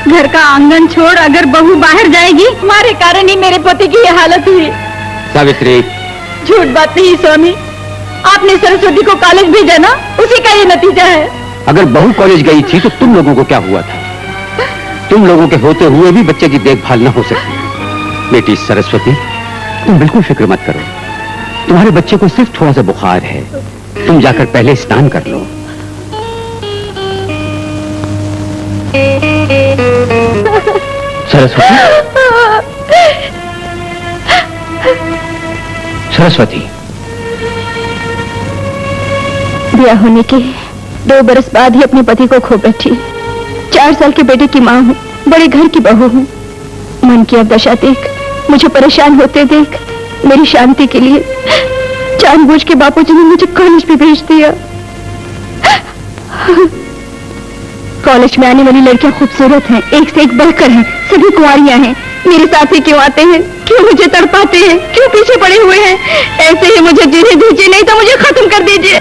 घर का आंगन छोड़ अगर बहू बाहर जाएगी, हमारे कारण ही मेरे पति की ये हालत हुई। सावित्री, झूठ बात नहीं स्वामी, आपने सरस्वती को कॉलेज भेजा ना, उसी का ये नतीजा है। अगर बहू कॉलेज गई थी तो तुम लोगों को क्या हुआ था? तुम लोगों के होते हुए भी बच्चे की देखभाल न हो सकी। बेटी सरस्वती, तुम बिल्कुल फिक्र मत करो। तुम्हारे बच्चे को सिर्फ थोड़ा सा बुखार है। तुम जाकर पहले स्नान कर लो। सरस्वती, सरस्वती, ब्याह होने के 2 बरस बाद ही अपने पति को खो बैठी। 4 साल के बेटे की माँ हूँ, बड़े घर की बहू हूँ। मन की अब दशा देख, मुझे परेशान होते देख, मेरी शांति के लिए जानबूझ के बापूजी ने मुझे कॉलेज भी भेज दिया। कॉलेज में आने वाली लड़कियां खूबसूरत हैं, एक से एक बढ़कर हैं, सभी कुंवारियां हैं। मेरे साथ ही क्यों आते हैं? क्यों मुझे तड़पाते हैं? क्यों पीछे पड़े हुए हैं? ऐसे ही मुझे जीने दीजिए, नहीं तो मुझे खत्म कर दीजिए।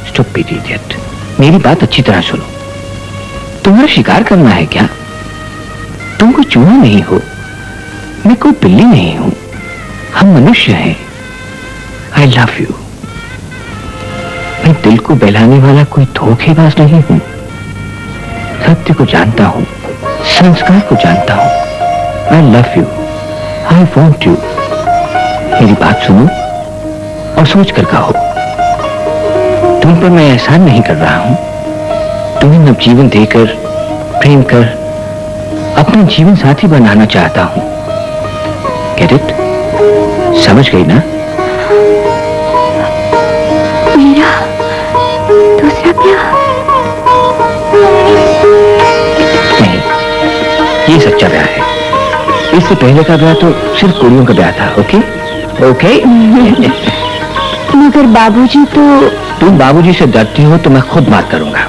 स्टूपिड इडियट, मेरी बात अच्छी तरह सुनो। तुम्हारा शिकार करना है क्या? तुम कोई चूहा नहीं हो, मैं कोई बिल्ली नहीं हूं, हम मनुष्य हैं। I love you. मैं दिल को बहलाने वाला कोई धोखेबाज नहीं हूं। सत्य को जानता हूं, संस्कार को जानता हूं। I love you, I want you. मेरी बात सुनो और सोच कर कहो। तुम पर मैं एहसान नहीं कर रहा हूं, तुम्हें नवजीवन देकर, प्रेम कर अपना जीवन साथी बनाना चाहता हूं। Get it? समझ गई ना? मेरा दूसरा ब्याह? नहीं, ये सच्चा ब्याह है। इससे पहले का ब्याह तो सिर्फ कुड़ियों का ब्याह था। Okay okay. मगर बाबूजी तो... तुम बाबूजी से डरती हो तो मैं खुद मार करूंगा।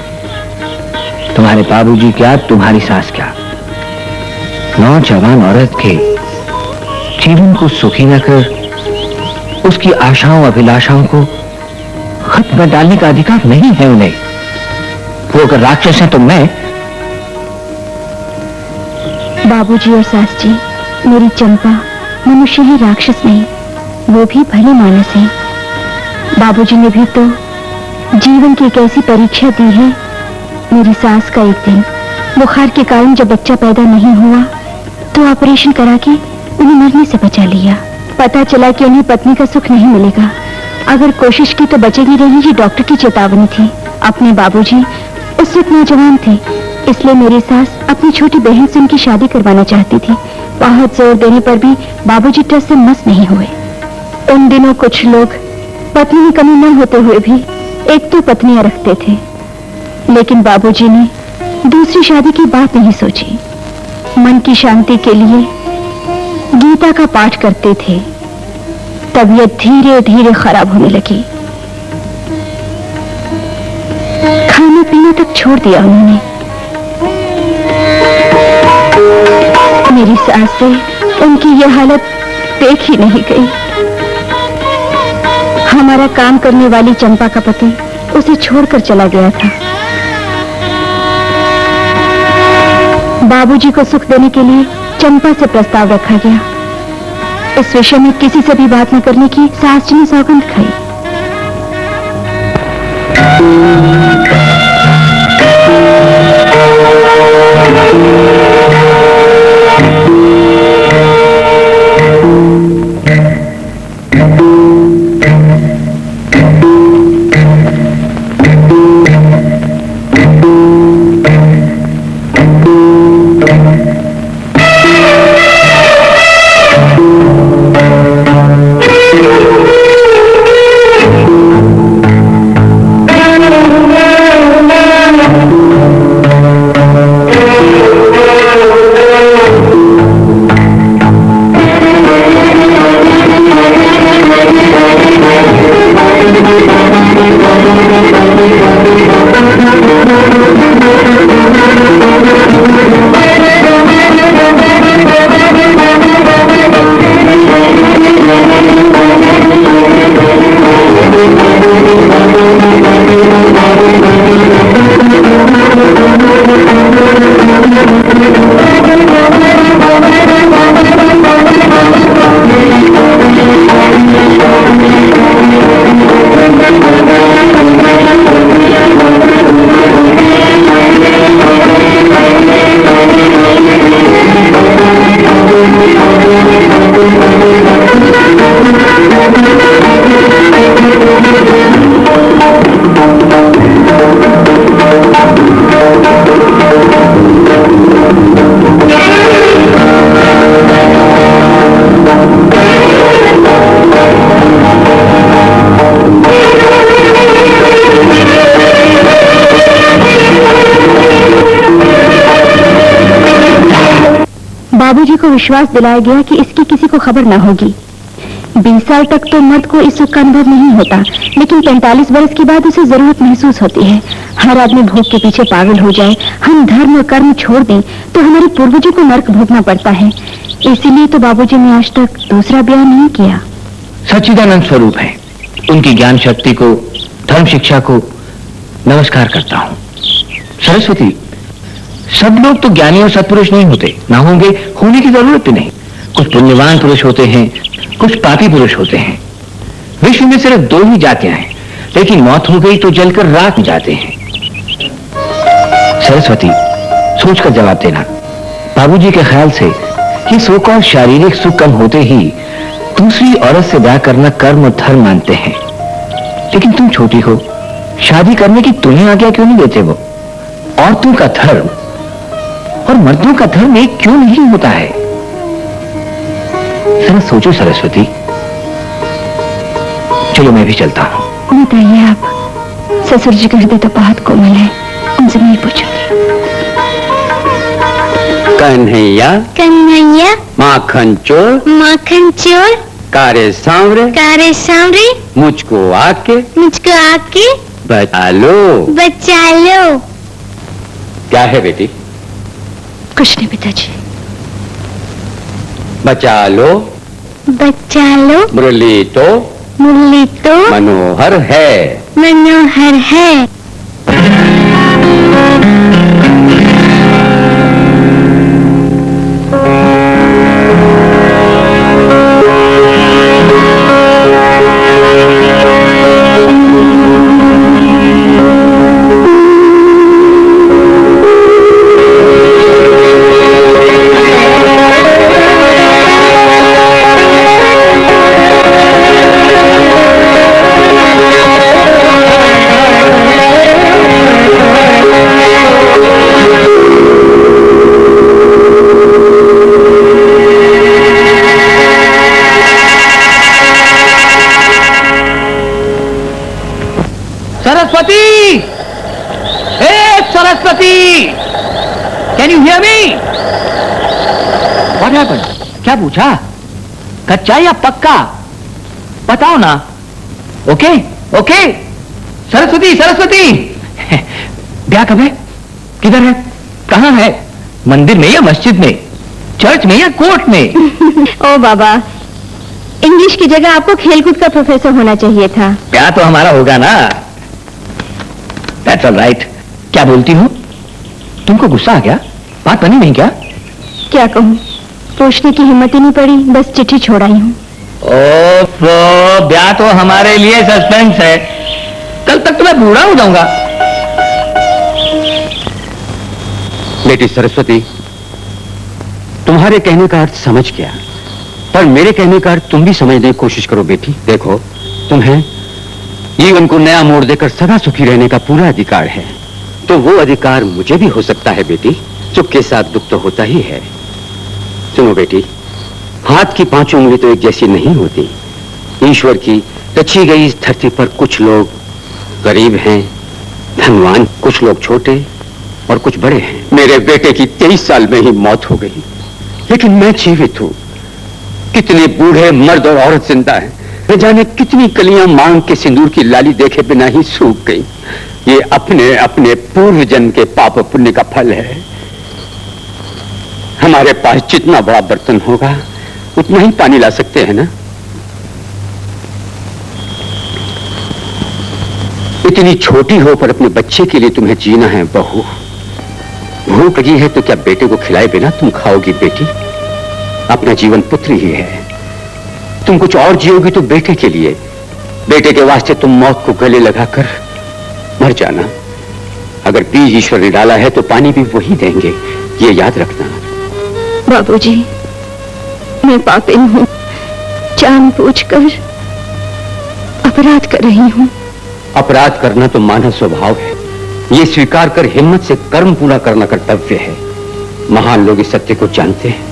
तुम्हारे बाबूजी क्या, तुम्हारी सास क्या, नौजवान औरत के जीवन को सुखी न कर उसकी आशाओं अभिलाषाओं को खत्म कर डालने का अधिकार नहीं है उन्हें। वो अगर राक्षस है तो मैं... बाबूजी और सास जी, मेरी चंपा मनुष्य है, राक्षस नहीं। वो भी भले मानस है। बाबूजी ने भी तो जीवन की एक ऐसी परीक्षा दी है। मेरी सास का एक दिन बुखार के कारण जब बच्चा पैदा नहीं हुआ तो ऑपरेशन करा के उन्हें मरने से बचा लिया। पता चला कि उन्हें पत्नी का सुख नहीं मिलेगा, अगर कोशिश की तो बचेगी नहीं, ये डॉक्टर की चेतावनी थी। अपने बाबूजी उस वक्त नौजवान थे, इसलिए मेरी सास अपनी छोटी बहन से उनकी शादी करवाना चाहती थी। बहुत जोर देने पर भी बाबूजी टस से मस नहीं हुए। उन दिनों कुछ लोग पत्नी में कमी न होते हुए भी एक तो पत्नियां रखते थे, लेकिन बाबूजी ने दूसरी शादी की बात नहीं सोची। मन की शांति के लिए गीता का पाठ करते थे। तबीयत धीरे धीरे खराब होने लगी। खाना पीना तक छोड़ दिया उन्होंने। मेरी सास से उनकी यह हालत देख ही नहीं गई। हमारा काम करने वाली चंपा का पति उसे छोड़कर चला गया था। बाबूजी को सुख देने के लिए चंपा से प्रस्ताव रखा गया। इस विषय में किसी से भी बात न करने की सास जी ने सौगंध खाई। बाबूजी को विश्वास दिलाया गया कि इसकी किसी को खबर ना होगी। 20 साल तक तो मर्द को इस सुख का अनुभव नहीं होता, लेकिन 45 वर्ष के बाद उसे जरूरत महसूस होती है। हर आदमी भोग के पीछे पागल हो जाए, हम धर्म और कर्म छोड़ दें तो हमारे पूर्वजों को नर्क भोगना पड़ता है। इसीलिए तो बाबूजी ने आज तक दूसरा ब्याह नहीं किया। सच्चिदानंद स्वरूप है, उनकी ज्ञान शक्ति को, धर्म शिक्षा को नमस्कार करता हूँ। सरस्वती, सब लोग तो ज्ञानी और सत्पुरुष नहीं होते, ना होंगे, होने की जरूरत भी नहीं। कुछ पुण्यवान पुरुष होते हैं, कुछ पापी पुरुष होते हैं। विश्व में सिर्फ 2 ही जातियां हैं, लेकिन मौत हो गई तो जलकर राख में जाते हैं। सरस्वती, सोचकर जवाब देना। बाबूजी के ख्याल से ये सुख और शारीरिक सुख कम होते ही दूसरी औरत से ब्याह करना कर्म और धर्म मानते हैं। लेकिन तुम छोटी हो, शादी करने की तुम्हें आज्ञा क्यों नहीं देते वो? औरतों का धर्म और मर्दों का धर्म एक क्यों नहीं होता है? जरा सोचो सरस्वती। चलो मैं भी चलता हूं। बताइए आप, ससुर जी का हृदय तो बहुत कोमल है, उनसे नहीं पूछूंगी। कन्हैया कन्हैया, माखन चोर, माखन चोर, कारे सांवरे, कारे सांवरे, मुझको आके बचा लो। बचा लो। क्या है बेटी? कुछ नहीं पिताजी। बचा लो, बचा लो। मुरली तो मनोहर है, मनोहर है। Can you hear me? What happened? क्या पूछा? कच्चा या पक्का? बताओ ना। Okay okay. सरस्वती सरस्वती, ब्याह कब है? किधर है? कहाँ है? मंदिर में या मस्जिद में? चर्च में या कोर्ट में? ओ बाबा, इंग्लिश की जगह आपको खेलकूद का प्रोफेसर होना चाहिए था। ब्याह तो हमारा होगा ना। That's all right. क्या बोलती हो? तुमको गुस्सा आ गया? बात बनी नहीं क्या? क्या कहूँ, पूछने की हिम्मत ही नहीं पड़ी, बस चिट्ठी छोड़ आई हूँ। ओह, ब्याह तो हमारे लिए सस्पेंस है। कल तक तो मैं बूढ़ा हो जाऊंगा। बेटी सरस्वती, तुम्हारे कहने का अर्थ समझ गया, पर मेरे कहने का अर्थ तुम भी समझने की कोशिश करो बेटी। देखो, तुम्हें जीवन को नया मोड़ देकर सदा सुखी रहने का पूरा अधिकार है, तो वो अधिकार मुझे भी हो सकता है बेटी। सुख के साथ दुख तो होता ही है। सुनो बेटी, हाथ की 5 उंगली तो एक जैसी नहीं होती। ईश्वर की रची गई इस धरती पर कुछ लोग गरीब हैं, धनवान, कुछ लोग छोटे और कुछ बड़े हैं। मेरे बेटे की 23 साल में ही मौत हो गई, लेकिन मैं जीवित हूं। कितने बूढ़े मर्द और औरत जिंदा हैं, न जाने कितनी कलियां मांग के सिंदूर की लाली देखे बिना ही सूख गई। ये अपने अपने पूर्व जन्म के पाप पुण्य का फल है। हमारे पास जितना बड़ा बर्तन होगा उतना ही पानी ला सकते हैं ना। इतनी छोटी हो पर अपने बच्चे के लिए तुम्हें जीना है बहू। भूख लगी है तो क्या बेटे को खिलाए बिना तुम खाओगी बेटी? अपना जीवन पुत्र ही है। तुम कुछ और जियोगी तो बेटे के लिए। बेटे के वास्ते तुम मौत को गले लगाकर मर जाना। अगर बीज ईश्वर ने डाला है तो पानी भी वही देंगे, ये याद रखना। बाबूजी, मैं पापिन हूँ, जानबूझकर अपराध कर रही हूँ। अपराध करना तो मानव स्वभाव है। ये स्वीकार कर हिम्मत से कर्म पूरा करना कर्तव्य है। महान लोग इस सत्य को जानते हैं।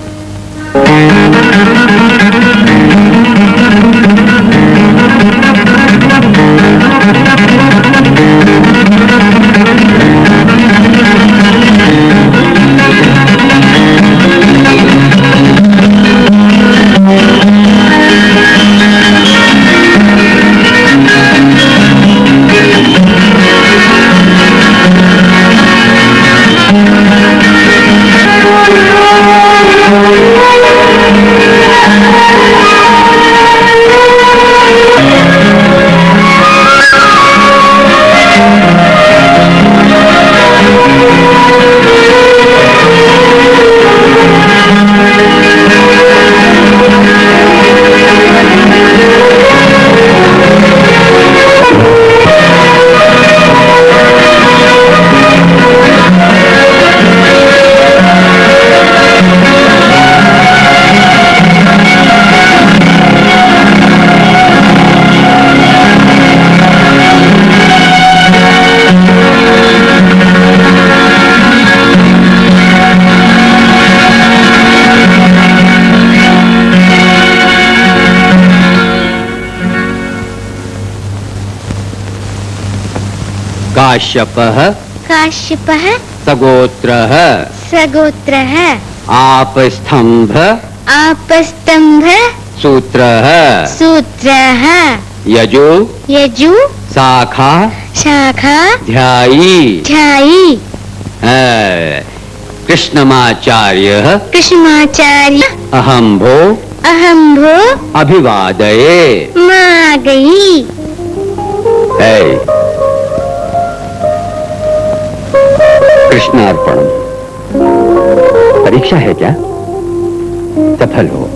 काश्यपः काश्यपः सगोत्रः सगोत्रः आपस्तंभ आपस्तंभ सूत्रः सूत्रः यजु यजु शाखा शाखा ध्यायी ध्यायी कृष्णमाचार्यः कृष्णमाचार्य अहंभो अहंभो अभिवादये माँ गई। कृष्णार्पणम। परीक्षा है क्या? सफल हो।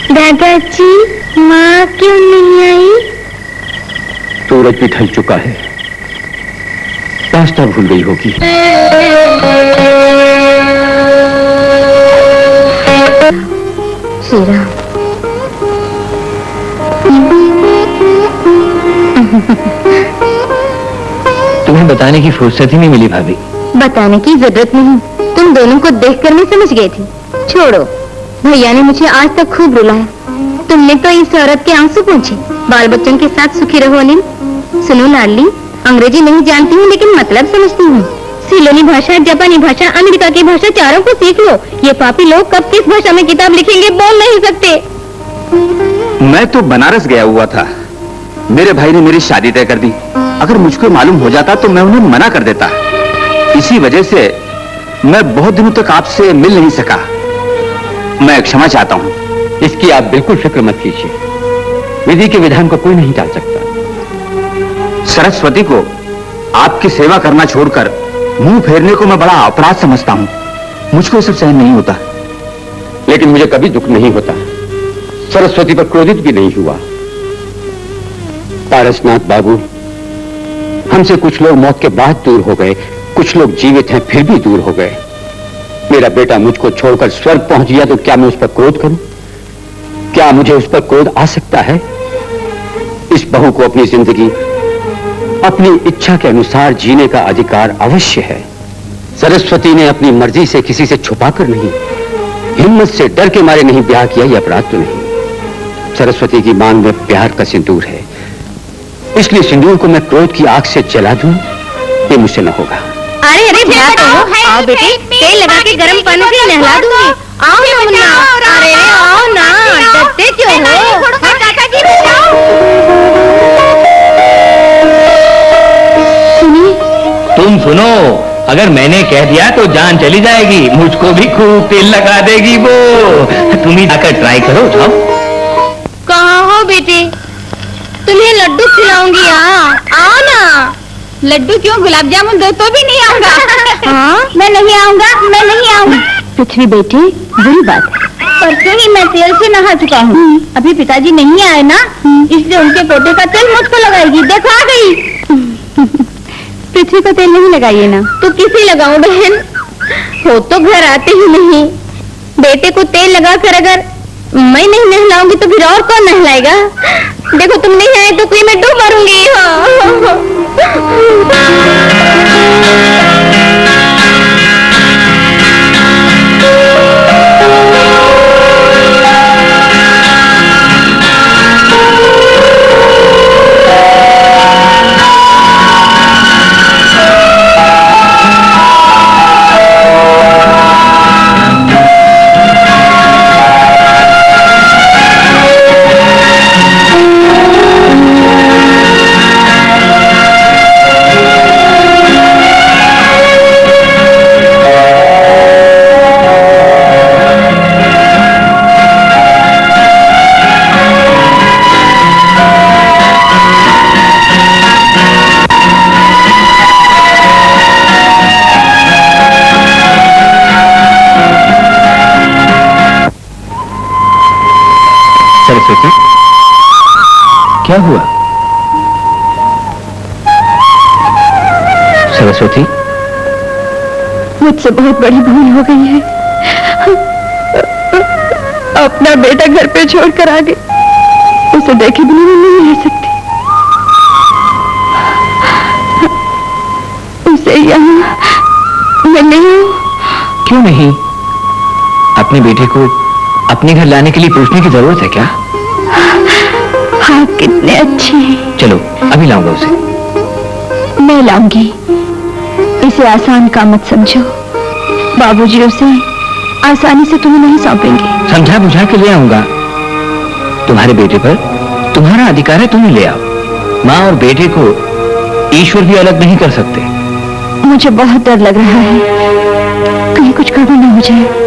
दादाजी, माँ क्यों नहीं आई? सूरज भी ढल चुका है, रास्ता भूल गई होगी। श्री राम। तुम्हें बताने की फुर्सत ही नहीं मिली भाभी। बताने की जरूरत नहीं, तुम दोनों को देखकर मैं समझ गई थी। छोड़ो, भैया ने मुझे आज तक खूब रुलाया। तुमने तो इस औरत के आंसू पोंछे। बाल बच्चों के साथ सुखी रहो अनिल। सुनो लाडली, अंग्रेजी नहीं जानती हूँ लेकिन मतलब समझती हूँ। सिलोनी भाषा, जापानी भाषा, अमेरिका की भाषा, चारों को सीख लो। ये पापी लोग कब किस भाषा में किताब लिखेंगे बोल नहीं सकते। मैं तो बनारस गया हुआ था, मेरे भाई ने मेरी शादी तय कर दी। अगर मुझको मालूम हो जाता तो मैं उन्हें मना कर देता। इसी वजह से मैं बहुत दिनों तक आपसे मिल नहीं सका। मैं क्षमा चाहता हूँ। इसकी आप बिल्कुल फिक्र मत कीजिए, विधि के विधान को कोई नहीं टाल सकता। सरस्वती को आपकी सेवा करना छोड़कर मुंह फेरने को मैं बड़ा अपराध समझता हूँ। मुझको सब सहन नहीं होता। लेकिन मुझे कभी दुख नहीं होता, सरस्वती पर क्रोधित भी नहीं हुआ। पारसनाथ बाबू, हमसे कुछ लोग मौत के बाद दूर हो गए, कुछ लोग जीवित हैं फिर भी दूर हो गए। मेरा बेटा मुझको छोड़कर स्वर्ग पहुंच गया तो क्या मैं उस पर क्रोध करूं? क्या मुझे उस पर क्रोध आ सकता है? इस बहू को अपनी जिंदगी अपनी इच्छा के अनुसार जीने का अधिकार अवश्य है। सरस्वती ने अपनी मर्जी से किसी से छुपाकर नहीं, हिम्मत से डर के मारे नहीं ब्याह किया, यह अपराध तो नहीं। सरस्वती की मांग में प्यार का सिंदूर है, इसलिए सिंदूर को मैं क्रोध की आग से जला दूं, ये मुझसे न होगा। अरे अरे आओ बेटे, तेल लगा के गर्म पानी से नहला दूंगी। आओ ना मुन्ना, अरे आओ ना, डरते क्यों हो? सुनिए, तुम सुनो, अगर मैंने कह दिया तो जान चली जाएगी, मुझको भी खूब तेल लगा देगी वो। तुम ही जाकर ट्राई करो, जाओ। कहाँ हो बेटे? तुम्हें लड्डू खिलाऊंगी। आओ ना। लड्डू क्यों, गुलाब जामुन दो तो भी नहीं आऊंगा। हाँ, मैं नहीं आऊंगा, मैं नहीं आऊंगा। पृथ्वी बेटी, बुरी बात है। परसों ही मैं तेल से नहा चुका हूँ। अभी पिताजी नहीं आए ना, इसलिए उनके पोते का तेल मुझको लगाएगी। देखो आ गई। पृथ्वी को तेल नहीं लगाइए ना। तो किसे लगाऊं बहन? वो तो घर आते ही नहीं। बेटे को तेल लगाकर अगर मैं नहीं नहलाऊंगी तो फिर और कौन नहलाएगा? देखो तुम नहीं आए तो कोई मैं डूब मरूंगी। सरस्वती, क्या हुआ? सरस्वती, मुझसे बहुत बड़ी भूल हो गई है। अपना बेटा घर पे छोड़कर आ गई। उसे देखे बिना मैं नहीं रह सकती। उसे यहाँ मैं नहीं हूँ। क्यों नहीं? अपने बेटे को अपने घर लाने के लिए पूछने की जरूरत है क्या? आप कितने अच्छे हैं। चलो अभी लाऊंगा उसे। मैं लाऊंगी। इसे आसान काम मत समझो। बाबूजी उसे आसानी से तुम्हें नहीं सौंपेंगे। समझा बुझा के ले आऊंगा। तुम्हारे बेटे पर तुम्हारा अधिकार है, तुम ही ले आओ। माँ और बेटे को ईश्वर भी अलग नहीं कर सकते। मुझे बहुत डर लग रहा है, कहीं कुछ गड़बड़ न हो जाए।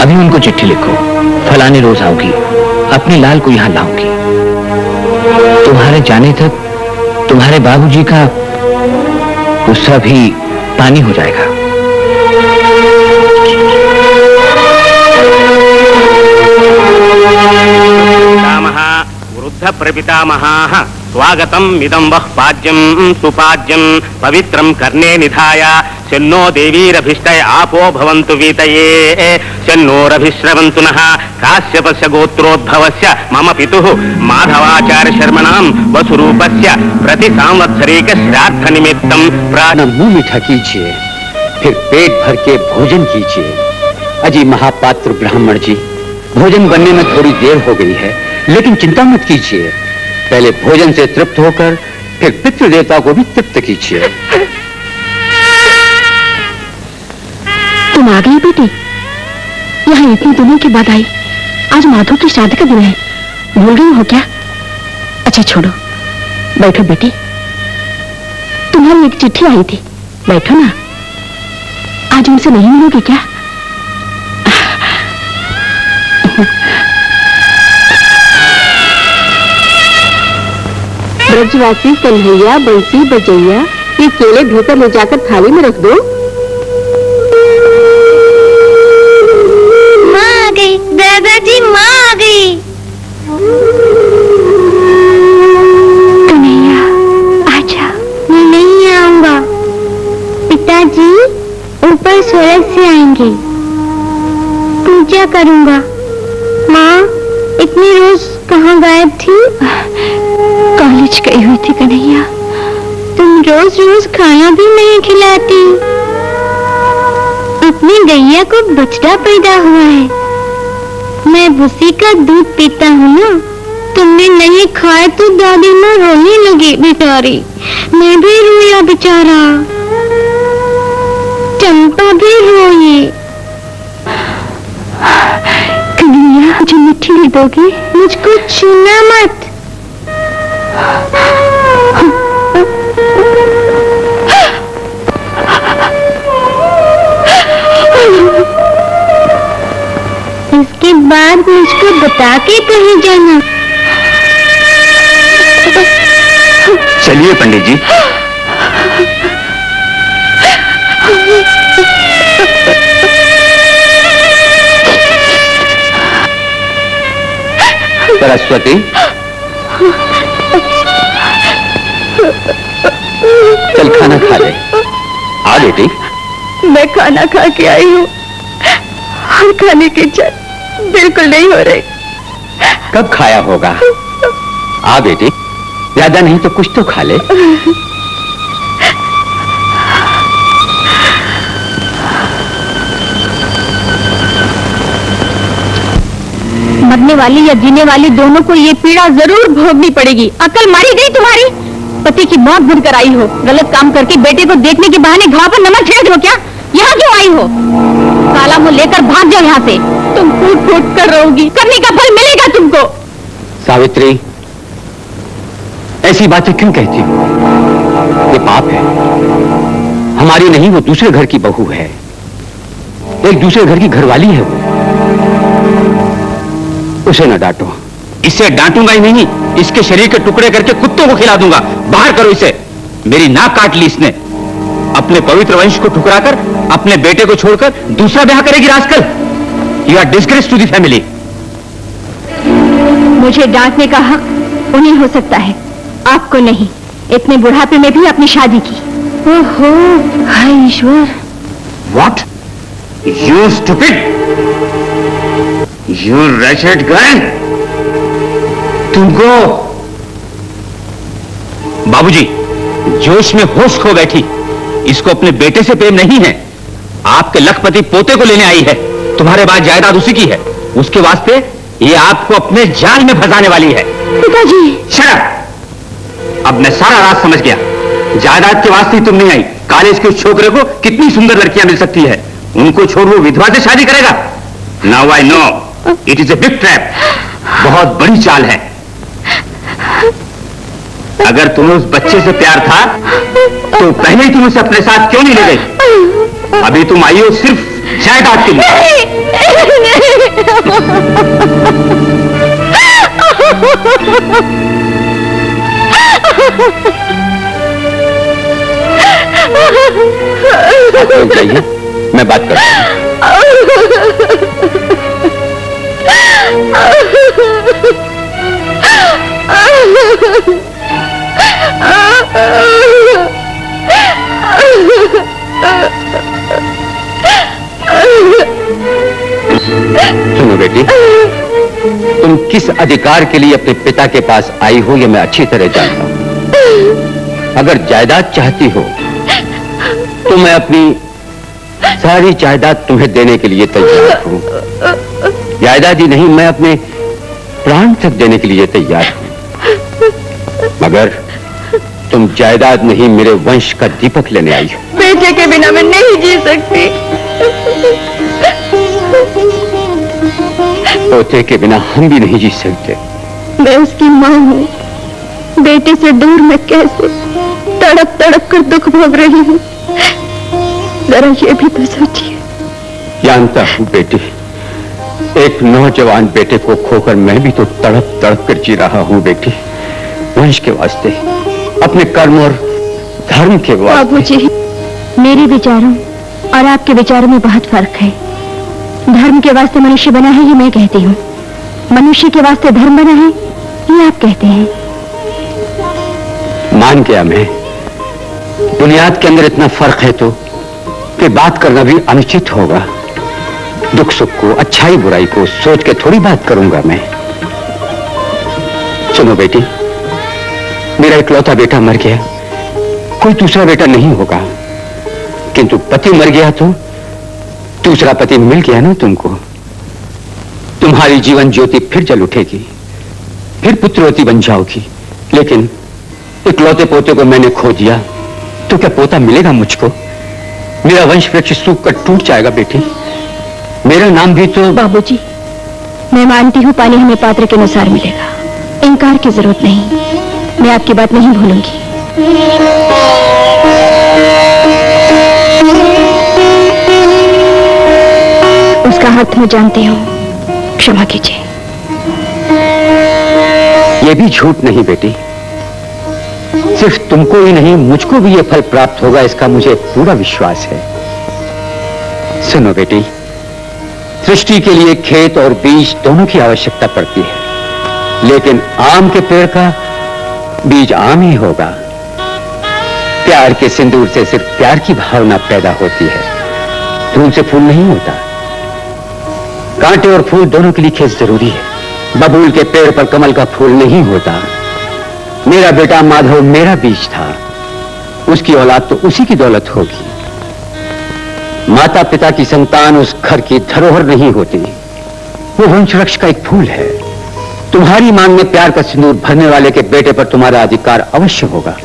अभी उनको चिट्ठी लिखो, फलाने रोज आऊंगी, अपने लाल को यहां लाऊंगी। तुम्हारे जाने तक तुम्हारे बाबूजी का गुस्सा भी पानी हो जाएगा। वृद्ध प्रपितामहाः स्वागतम् इदं वः पाज्यं सुपाज्यं पवित्रं कर्णे निधाय शन्नो देवीरभिष्टय आपो भवन्तु वीतये शन्नोरभिश्रवन्तु नः काश्यपस्य गोत्रोद्भवस्य मम पितुः माधवाचार्य शर्मणां वसुरूपस्य प्रति सांवत्सरिक श्राद्ध निमित्तं अपना मुंह मीठा कीजिए, फिर पेट भर के भोजन कीजिए। अजी महापात्र ब्राह्मण जी, भोजन बनने में थोड़ी देर हो गई है, लेकिन चिंता मत कीजिए। पहले भोजन से तृप्त होकर फिर पितृ देवता को भी तृप्त कीजिए। तुम आ गई बेटी? यहाँ इतने दिनों के बाद आई। आज माधव की शादी का दिन है, भूल गई हो क्या? अच्छा छोड़ो, बैठो बेटी। तुम्हारी एक चिट्ठी आई थी, बैठो ना। आज उनसे नहीं मिलोगी क्या? ब्रजवासी कन्हैया बंसी बजैया, ये केले भीतर ले जाकर थाली में रख दो। माँ आ गई, दादाजी माँ आ गई। कन्हैया आजा। मैं नहीं आऊंगा, पिताजी ऊपर स्वर्ग से आएंगे, पूजा करूंगा। माँ इतनी रोज कहाँ गायब थी? कॉलेज गई हुई थी कन्हैया। तुम रोज रोज खाना भी नहीं खिलाती। अपनी गैया को बछड़ा पैदा हुआ है, मैं भूसी का दूध पीता हूँ ना। तुमने नहीं खाए तो दादी माँ रोने लगी बेचारी। मैं भी रोया बेचारा, चंपा भी रोई। कन्हैया मुझे मिठी ले दोगे? मुझको छूना मत। इसके बाद मुझको बता के कहीं जाना। चलिए पंडित जी। सरस्वती, चल खाना खा ले। आ बेटी। मैं खाना खा के आई हूँ और खाने की इच्छा बिल्कुल नहीं हो रही। कब खाया होगा? आ बेटी, ज्यादा नहीं तो कुछ तो खा ले। मरने वाली या जीने वाली दोनों को ये पीड़ा जरूर भोगनी पड़ेगी। अकल मारी गई तुम्हारी। पति की मौत भूलकर आई हो, गलत काम करके बेटे को देखने के बहाने घाव पर नमक छिड़क दो। क्या यहाँ क्यों आई हो? काला मुंह लेकर भाग जाओ यहाँ से। तुम फूट फूट कर रहोगी, करने का फल मिलेगा तुमको। सावित्री, ऐसी बातें क्यों कहती हो? ये पाप है। हमारी नहीं, वो दूसरे घर की बहू है, एक दूसरे घर की घरवाली है वो। उसे न डांटो। इसे डांटूंगा ही नहीं, इसके शरीर के टुकड़े करके कुत्तों को खिला दूंगा। बाहर करो इसे। मेरी नाक काट ली इसने। अपने पवित्र वंश को ठुकराकर अपने बेटे को छोड़कर दूसरा ब्याह करेगी rascal. You are disgrace to the family. मुझे डांटने का हक उन्हें हो सकता है, आपको नहीं। इतने बुढ़ापे में भी अपनी शादी की। ओहो, हाय ईश्वर। What? You stupid! You wretched girl! तुमको बाबूजी, जोश में होश खो बैठी। इसको अपने बेटे से प्रेम नहीं है। आपके लखपति पोते को लेने आई है। तुम्हारे बाद जायदाद उसी की है। उसके वास्ते ये आपको अपने जाल में फंसाने वाली है। पिताजी। Shut up! अब मैं सारा राज समझ गया। जायदाद के वास्ते तुम नहीं आई। कॉलेज के उस छोकरे को कितनी सुंदर लड़कियां मिल सकती है, उनको छोड़ वो विधवा से शादी करेगा। Now I know it is a big trap. बहुत बड़ी चाल है। अगर तुम्हें उस बच्चे से प्यार था तो पहले ही तुम उसे अपने साथ क्यों नहीं ले गई? अभी तुम आई हो सिर्फ जायदाद के लिए। चाहिए, मैं बात करता सुनो बेटी, तुम किस अधिकार के लिए अपने पिता के पास आई हो ये मैं अच्छी तरह जानता हूं। अगर जायदाद चाहती हो तो मैं अपनी सारी जायदाद तुम्हें देने के लिए तैयार हूं। जायदाद ही नहीं, मैं अपने प्राण तक देने के लिए तैयार हूं। मगर तुम जायदाद नहीं, मेरे वंश का दीपक लेने आई हो। बेटे के बिना मैं नहीं जी सकती। पोते के बिना हम भी नहीं जी सकते। मैं उसकी माँ हूँ। बेटे से दूर मैं कैसे तड़प तड़प कर दुख भोग रही हूँ, जरा ये भी तो सोचिए। जानता हूँ बेटी, एक नौजवान बेटे को खोकर मैं भी तो तड़प तड़प कर जी रहा हूँ बेटी। वंश के वास्ते, अपने कर्म और धर्म के वास्ते। बाबूजी, मेरे विचारों और आपके विचारों में बहुत फर्क है। धर्म के वास्ते मनुष्य बना है ये मैं कहती हूँ, मनुष्य के वास्ते धर्म बना है ये आप कहते हैं। मान गया मैं। बुनियाद के अंदर इतना फर्क है तो कि बात करना भी अनुचित होगा। दुख सुख को, अच्छाई बुराई को सोच के थोड़ी बात करूंगा मैं। सुनो बेटी, मेरा इकलौता बेटा मर गया, कोई दूसरा बेटा नहीं होगा। किंतु पति मर गया तो दूसरा पति मिल गया ना तुमको। तुम्हारी जीवन ज्योति फिर जल उठेगी, फिर पुत्रवती बन जाओगी। लेकिन इकलौते पोते को मैंने खो दिया तो क्या पोता मिलेगा मुझको? मेरा वंश वृक्ष सूख कर टूट जाएगा बेटी। मेरा नाम भी तो। बाबूजी, मैं मानती हूँ पानी हमें पात्र के अनुसार मिलेगा, इनकार की जरूरत नहीं। मैं आपकी बात नहीं भूलूंगी। उसका हाथ मैं जानती हूँ, क्षमा कीजिए। ये भी झूठ नहीं बेटी, सिर्फ तुमको ही नहीं मुझको भी ये फल प्राप्त होगा, इसका मुझे पूरा विश्वास है। सुनो बेटी, सृष्टि के लिए खेत और बीज दोनों की आवश्यकता पड़ती है, लेकिन आम के पेड़ का बीज आम ही होगा। प्यार के सिंदूर से सिर्फ प्यार की भावना पैदा होती है, धूल से फूल नहीं होता। कांटे और फूल दोनों के लिए खेत जरूरी है। बबूल के पेड़ पर कमल का फूल नहीं होता। मेरा बेटा माधव मेरा बीज था, उसकी औलाद तो उसी की दौलत होगी। माता पिता की संतान उस घर की धरोहर नहीं होती, वो वंशवृक्ष का एक फूल है। तुम्हारी मांग में प्यार का सिंदूर भरने वाले के बेटे पर तुम्हारा अधिकार अवश्य होगा।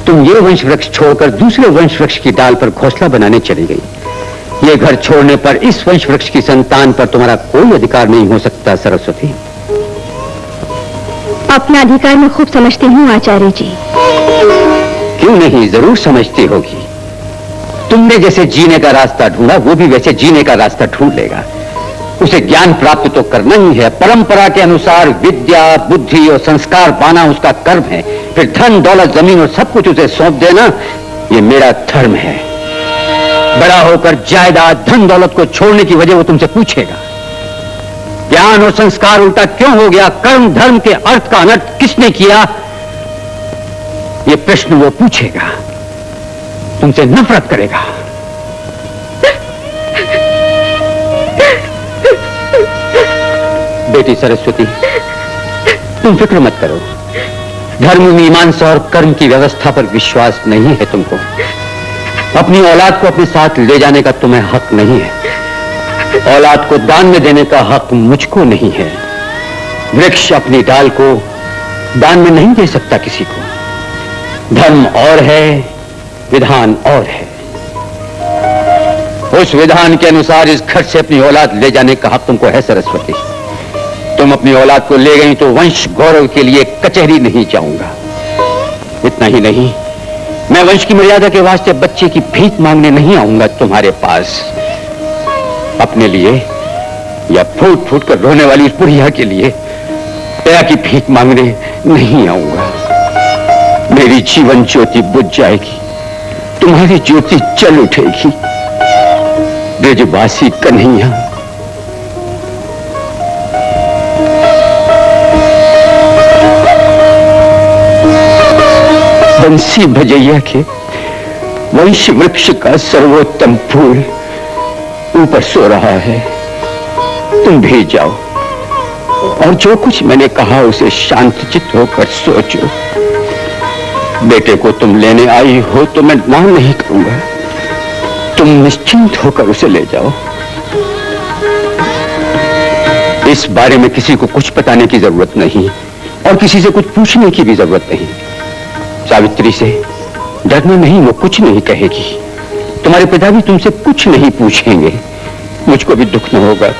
तुम ये वंशवृक्ष छोड़कर दूसरे वंशवृक्ष की डाल पर घोंसला बनाने चली गई। ये घर छोड़ने पर इस वंशवृक्ष की संतान पर तुम्हारा कोई अधिकार नहीं हो सकता सरस्वती। अपना अधिकार मैं खूब समझती हूँ आचार्य जी। क्यों नहीं, जरूर समझती होगी। तुमने जैसे जीने का रास्ता ढूंढा, वो भी वैसे जीने का रास्ता ढूंढ लेगा। उसे ज्ञान प्राप्त तो करना ही है। परंपरा के अनुसार विद्या, बुद्धि और संस्कार पाना उसका कर्म है। फिर धन, दौलत, जमीन और सब कुछ उसे सौंप देना, ये मेरा धर्म है। बड़ा होकर जायदाद, धन, दौलत को छोड़ने की वजह वो तुमसे पूछेगा। ज्ञान और संस्कार उल्टा क्यों हो गया, कर्म धर्म के अर्थ का अनर्थ किसने किया, ये प्रश्न वो पूछेगा। तुमसे नफरत करेगा। बेटी सरस्वती, तुम फिक्र मत करो। धर्म, मीमांसा और कर्म की व्यवस्था पर विश्वास नहीं है तुमको। अपनी औलाद को अपने साथ ले जाने का तुम्हें हक नहीं है। औलाद को दान में देने का हक मुझको नहीं है। वृक्ष अपनी डाल को दान में नहीं दे सकता किसी को। धर्म और है, विधान और है। उस विधान के अनुसार इस घर से अपनी औलाद ले जाने का हक तुमको है सरस्वती। तुम अपनी औलाद को ले गई तो वंश गौरव के लिए कचहरी नहीं जाऊंगा। इतना ही नहीं, मैं वंश की मर्यादा के वास्ते बच्चे की भीख मांगने नहीं आऊंगा तुम्हारे पास। अपने लिए या फूट फूट कर रोने वाली उस बुढ़िया के लिए दया की भीख मांगने नहीं आऊंगा। मेरी जीवन ज्योति बुझ जाएगी, तुम्हारी ज्योति जल उठेगी। ब्रजवासी कन्हैया, बंसी भजैया के वंश वृक्ष का सर्वोत्तम फूल ऊपर सो रहा है। तुम भी जाओ और जो कुछ मैंने कहा उसे शांतचित्त होकर सोचो। बेटे को तुम लेने आई हो तो मैं ना नहीं करूंगा। तुम निश्चिंत होकर उसे ले जाओ। इस बारे में किसी को कुछ बताने की जरूरत नहीं और किसी से कुछ पूछने की भी जरूरत नहीं। सावित्री से डरना नहीं, वो कुछ नहीं कहेगी। तुम्हारे पिता भी तुमसे कुछ नहीं पूछेंगे। मुझको भी दुख न होगा।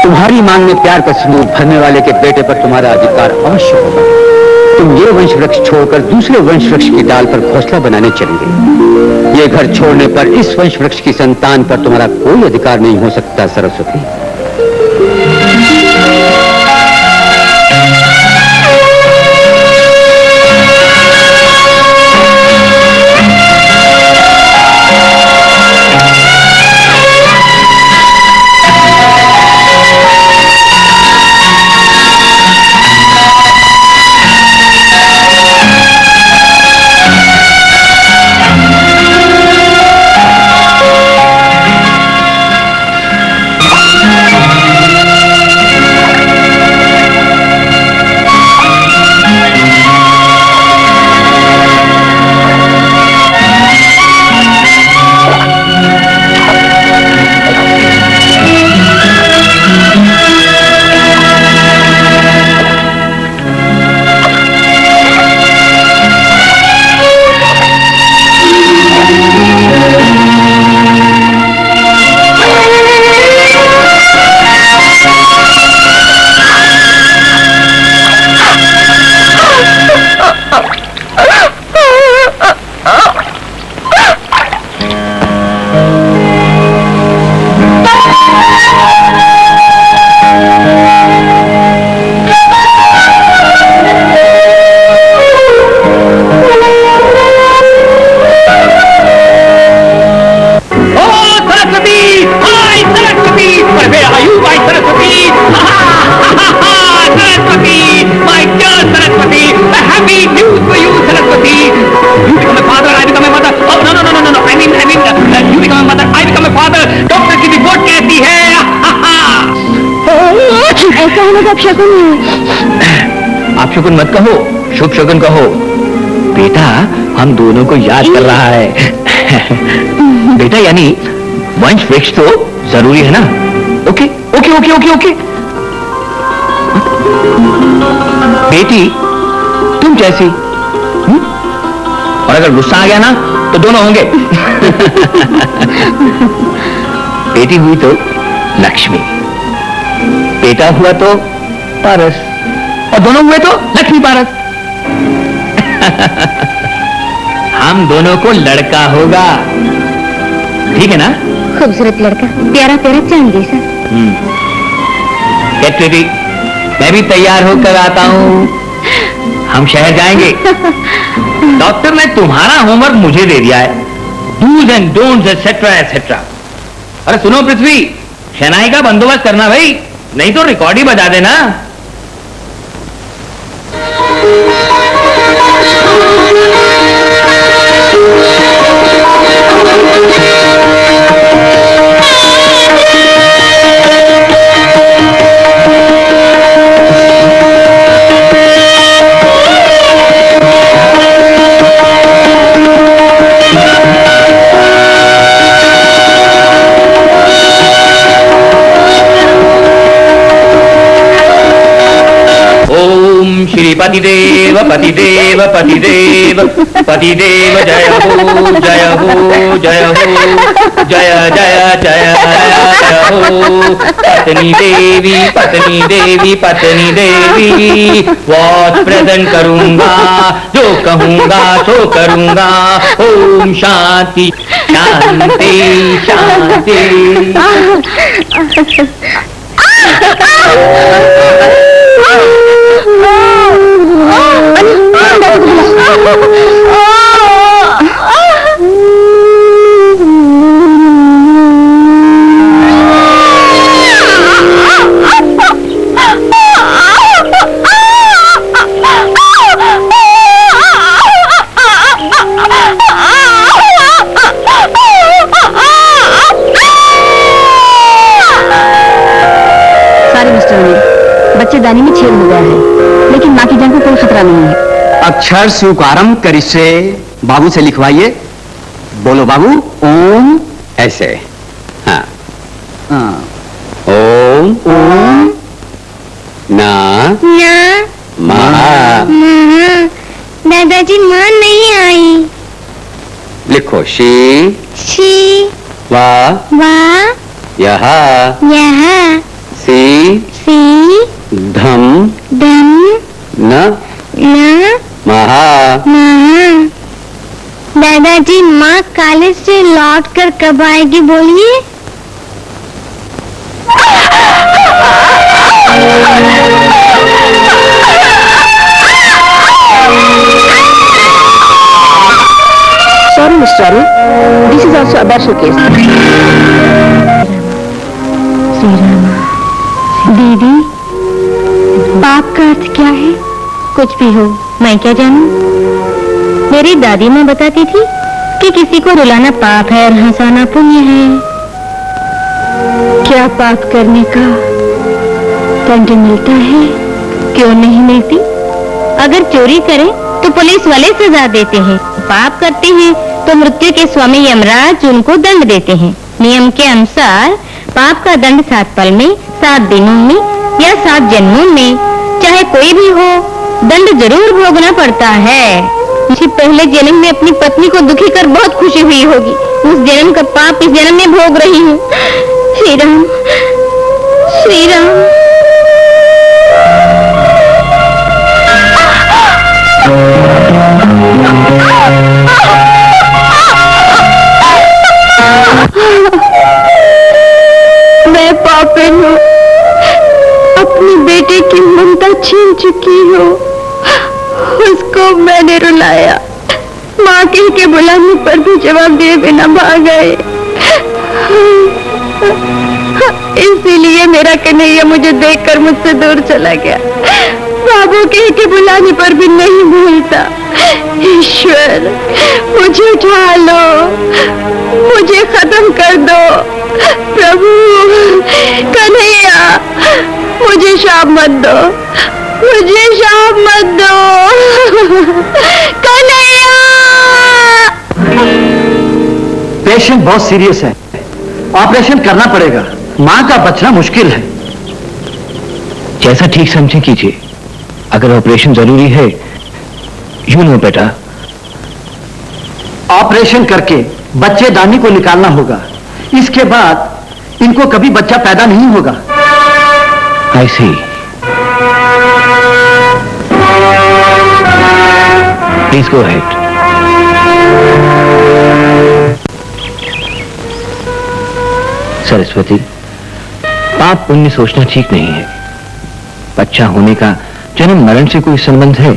तुम्हारी मांग में प्यार का सिंदूर भरने वाले के बेटे पर तुम्हारा अधिकार अवश्य होगा। तुम ये वंश वृक्ष छोड़कर दूसरे वंश वृक्ष की डाल पर घोंसला बनाने चली गई। ये घर छोड़ने पर इस वंश वृक्ष की संतान पर तुम्हारा कोई अधिकार नहीं हो सकता Saraswati. Saraswati, hi Saraswati, where are you, my Saraswati, Saraswati, my dear Saraswati, a happy news for you, Saraswati. You become a father, I become a mother. Oh no, I mean, you become a mother, I become a father. Doctor की report कैसी है? ऐसा होना तो अपशकुन है। आप शकुन मत कहो, शुभ शकुन कहो। बेटा हम दोनों को याद कर रहा है। बेटा यानी वंश वृक्ष तो जरूरी है ना। Okay okay okay okay okay. बेटी तुम जैसी और अगर गुस्सा आ गया ना तो दोनों होंगे। बेटी हुई तो लक्ष्मी, बेटा हुआ तो पारस, और दोनों हुए तो लक्ष्मी पारस। हम दोनों को लड़का होगा, ठीक है ना? खूबसूरत लड़का, प्यारा प्यारा चांद जैसा। गेट रेडी, मैं भी तैयार होकर आता हूँ। हम शहर जाएंगे। डॉक्टर ने तुम्हारा होमवर्क मुझे दे दिया है, dos and don'ts etcetera etcetera. अरे सुनो पृथ्वी, शहनाई का बंदोबस्त करना भाई, नहीं तो रिकॉर्ड ही बजा देना। श्री पतिदेव पतिदेव पतिदेव पतिदेव, जय हो जय हो जय हो, जय जय जय जय हो। पत्नी देवी पत्नी देवी पत्नी देवी, वॉच प्रेजेंट करूंगा, जो कहूंगा सो करूंगा। ओम शांति शांति शांति। बच्चे दानी में छेद हो गया है, लेकिन माँ की जान को कोई खतरा नहीं है। अक्षर स्वीकारम करिष्ये, बाबू से लिखवाइए। बोलो बाबू। ओम ऐसे। हाँ ओम ओम ना महा। दादाजी माँ नहीं आई। लिखो शी शी वा यहाँ सी धम धम न महा। दादाजी माँ कॉलेज से लौट कर कब आएगी बोलिए? Sorry, Mr. Arun. This is also a abortion case. Shri Rama. दीदी, पाप का अर्थ क्या है? कुछ भी हो, मैं क्या जानूं? मेरी दादी माँ बताती थी कि किसी को रुलाना पाप है और हंसाना पुण्य है। क्या पाप करने का दंड मिलता है? क्यों नहीं मिलती? अगर चोरी करें तो पुलिस वाले सजा देते हैं, पाप करते हैं तो मृत्यु के स्वामी यमराज उनको दंड देते हैं। नियम के अनुसार पाप का दंड 7 पल में, 7 दिनों में या 7 जन्मों में, चाहे कोई भी हो, दंड जरूर भोगना पड़ता है। मुझे पहले जन्म में अपनी पत्नी को दुखी कर बहुत खुशी हुई होगी, उस जन्म का पाप इस जन्म में भोग रही हूँ। श्री राम श्री राम। मैं पापिन हूँ, अपनी बेटे की ममता छीन चुकी हूँ। उसको मैंने रुलाया, माँ के बुलाने पर भी जवाब दिए बिना भाग गए। इसीलिए मेरा कन्हैया मुझे देखकर मुझसे दूर चला गया। बाबू कह के बुलाने पर भी नहीं भूलता। ईश्वर, मुझे उठा लो, मुझे खत्म कर दो। प्रभु, कन्हैया, मुझे शाप मत दो, मुझे शाप मत दो। कन्हैया! पेशेंट बहुत सीरियस है, ऑपरेशन करना पड़ेगा। मां का बचना मुश्किल है। जैसा ठीक समझे कीजिए। अगर ऑपरेशन जरूरी है, यू नो बेटा, ऑपरेशन करके बच्चे दानी को निकालना होगा। इसके बाद इनको कभी बच्चा पैदा नहीं होगा। I see. Please go ahead. Saraswati, पाप पुण्य सोचना ठीक नहीं है। बच्चा होने का जन्म मरण से कोई संबंध है,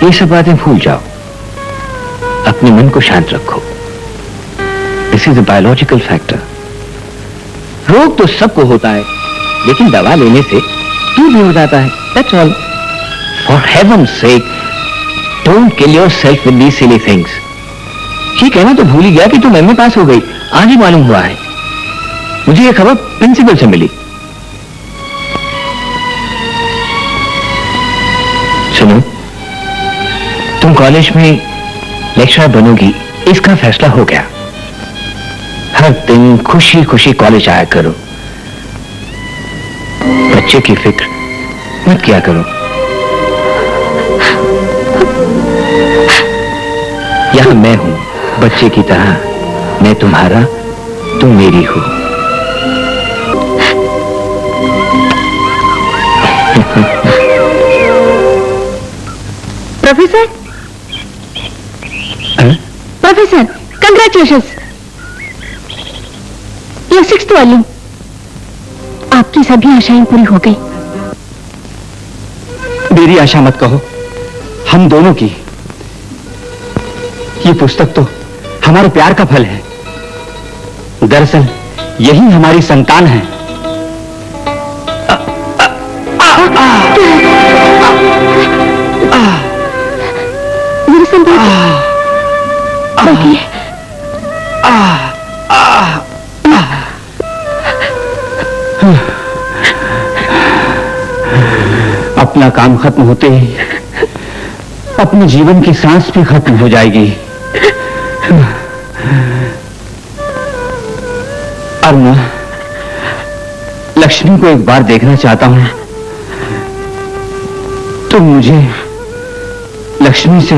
ये सब बातें भूल जाओ। अपने मन को शांत रखो। This is a biological factor. रोग तो सबको होता है, लेकिन दवा लेने से दूर भी हो जाता है। That's all. For heaven's sake, don't kill yourself with these silly things. ये कहना तो भूल ही गया कि तुम एमए पास हो गई। आज ही मालूम हुआ है। मुझे ये खबर प्रिंसिपल से मिली। सुनो, तुम कॉलेज में लेक्चरर बनोगी, इसका फैसला हो गया। हर दिन खुशी खुशी कॉलेज आया करो। बच्चे की फिक्र मत किया करो। यहां मैं हूं बच्चे की तरह। मैं तुम्हारा, तुम मेरी हो। Professor, professor, congratulations. ये 6th वॉल्यूम। आपकी सभी आशाएं पूरी हो गई। मेरी आशा मत कहो, हम दोनों की। ये पुस्तक तो हमारे प्यार का फल है। दरअसल यही हमारी संतान है। मेरी संतान बैठिए। अपना काम खत्म होते ही अपने जीवन की सांस भी खत्म हो जाएगी। अरुणा, लक्ष्मी को एक बार देखना चाहता हूं। तुम मुझे लक्ष्मी से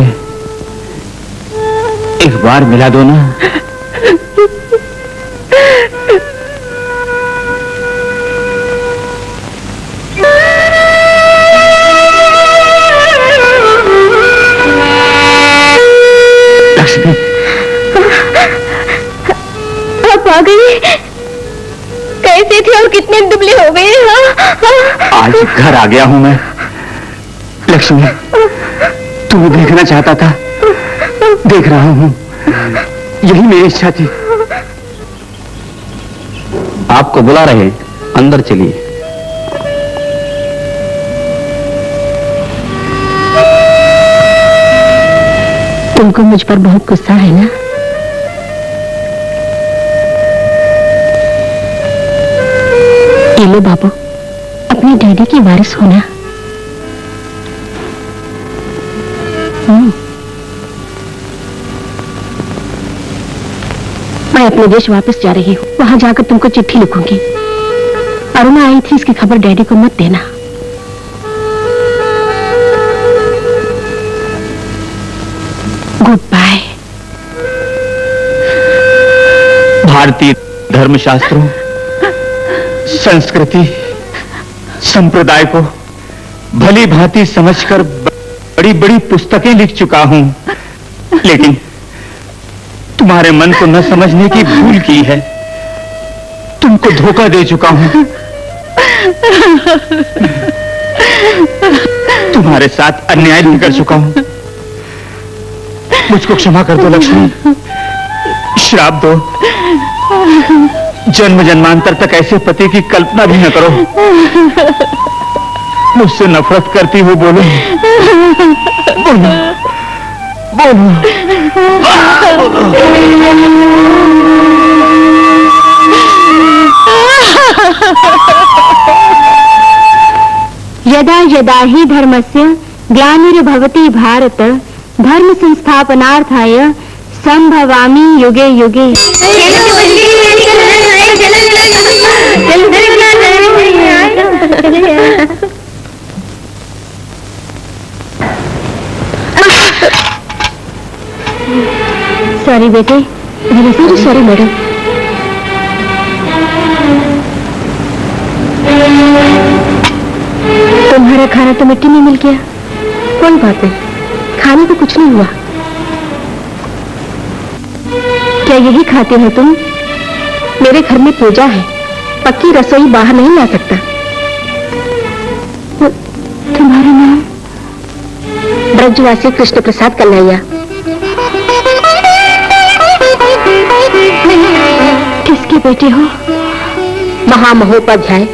एक बार मिला दो ना। लक्ष्मी, आप आ गई। कैसे थे और कितने दुबले हो गए? आज घर आ गया हूं मैं। लक्ष्मी, तुम्हें देखना चाहता था, देख रहा हूं। यही मेरी इच्छा थी। आपको बुला रहे हैं, अंदर चलिए। तुमको मुझ पर बहुत गुस्सा है ना? ये लो बाबू, अपने डैडी की वारिस होना। मैं अपने देश वापस जा रही हूँ। वहां जाकर तुमको चिट्ठी लिखूंगी। अरुणा आई थी, इसकी खबर डैडी को मत देना। Good bye. भारतीय धर्मशास्त्रों, संस्कृति, संप्रदाय को भली भांति समझकर बड़ी बड़ी पुस्तकें लिख चुका हूं, लेकिन तुम्हारे मन को न समझने की भूल की है। तुमको धोखा दे चुका हूं। तुम्हारे साथ अन्याय भी कर चुका हूं। मुझको क्षमा कर दो लक्ष्मी। श्राप दो, जन्म जन्मांतर तक ऐसे पति की कल्पना भी न करो। मुझसे नफरत करती हो, बोलो बोलो बोलो। यदा यदा हि धर्मस्य ग्लानिर्भवति भारत धर्म संस्थापनार्थाय संभवामि युगे युगे। सॉरी बेटे, सॉरी मैडम। तुम्हारा खाना तो मिट्टी में मिल गया। कोई बात नहीं, खाने को कुछ नहीं हुआ। क्या यही खाते हो तुम? मेरे घर में पूजा है, पक्की रसोई बाहर नहीं ला सकता। तुम्हारा नाम? ब्रजवासी कृष्ण प्रसाद कन्हैया। किसके बेटे हो? महामहोपाध्याय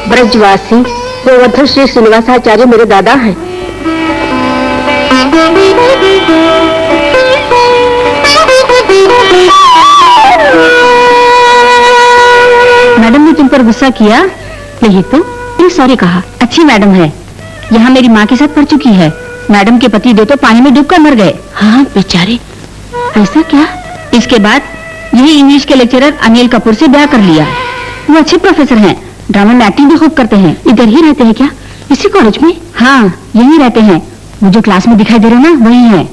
ब्रजवासी गोवर्धन श्री श्रीनिवासाचार्य मेरे दादा हैं। मैडम ने तुम पर गुस्सा किया? नहीं तो प्लीज सॉरी कहा। अच्छी मैडम है, यहाँ मेरी माँ के साथ पढ़ चुकी है। मैडम के पति दो तो पानी में डूबकर मर गए। हाँ बेचारे। ऐसा क्या? इसके बाद यही इंग्लिश के लेक्चरर अनिल कपूर से ब्याह कर लिया। वो अच्छे प्रोफेसर हैं, ड्रामा में एक्टिंग भी खूब करते हैं। इधर ही रहते हैं क्या? इसी कॉलेज में? हाँ यहीं रहते हैं। वो जो क्लास में दिखाई दे रहे ना वही है।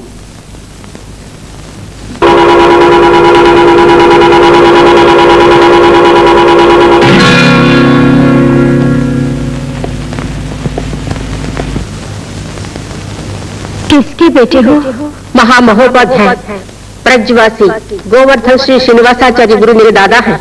किसके बेटे हो? महामहोपाध्याय ब्रजवासी गोवर्धन श्री श्रीनिवासाचार्य गुरु मेरे दादा हैं।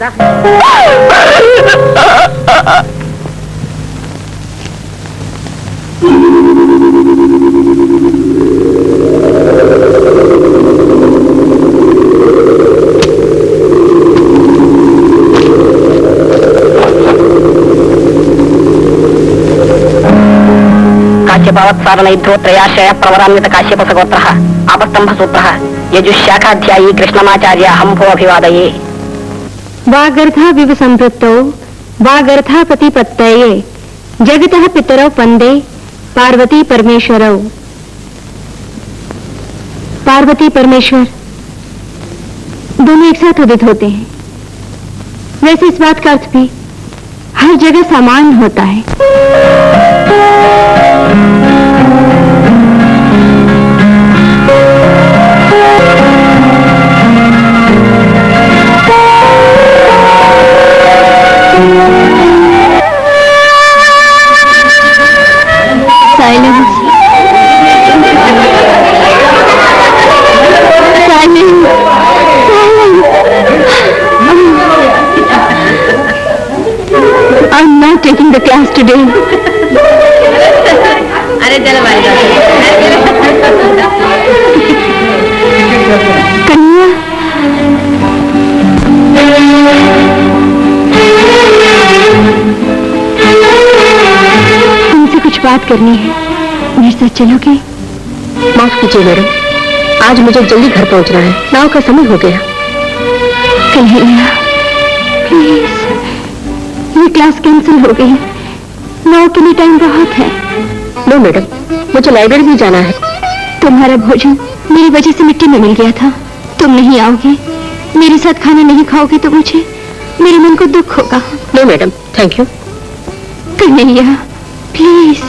काश्यपवत्सारणैध्रोत्रयाश्रय प्रवरान्वित काश्यपसगोत्रः आपस्तम्भसूत्रः यजुशाखाध्यायी कृष्णमाचार्य हंभो अभिवादये। वागर्था विव संपृक्तौ वागर्था प्रतिपत्तये जगतः पितरौ वन्दे पार्वती परमेश्वरौ। पार्वती परमेश्वर दोनों एक साथ उदित होते हैं। वैसे इस बात का अर्थ भी हर जगह समान होता है। I'm not taking the class today. अरे चलो भाई कन्या, तुमसे कुछ बात करनी है, मेरे साथ चलोगे? माफ कीजिए मैडम, आज मुझे जल्दी घर पहुंचना है, नाव का समय हो गया। कन्हैया प्लीज, ये क्लास कैंसिल हो गई। नाव के लिए टाइम बहुत है। नो मैडम, मुझे लाइब्रेरी भी जाना है। तुम्हारा भोजन मेरी वजह से मिट्टी में मिल गया था। तुम नहीं आओगे, मेरे साथ खाना नहीं खाओगे तो मुझे मेरे मन को दुख होगा। No madam, thank you. Kanhaiya please,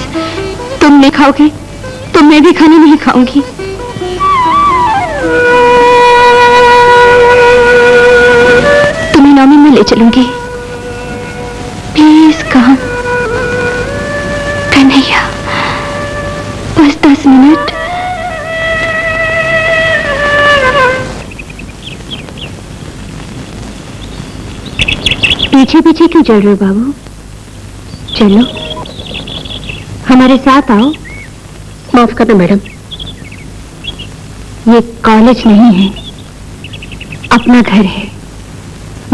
तुम नहीं खाओगे तो मैं भी खाना नहीं खाऊंगी। तुम्हें नौमी में ले चलूंगी, प्लीज कहा। कन्हैया बस 10 मिनट। पीछे पीछे क्यों चल रहे हो बाबू? चलो हमारे साथ आओ। माफ करना मैडम, ये कॉलेज नहीं है, अपना घर है।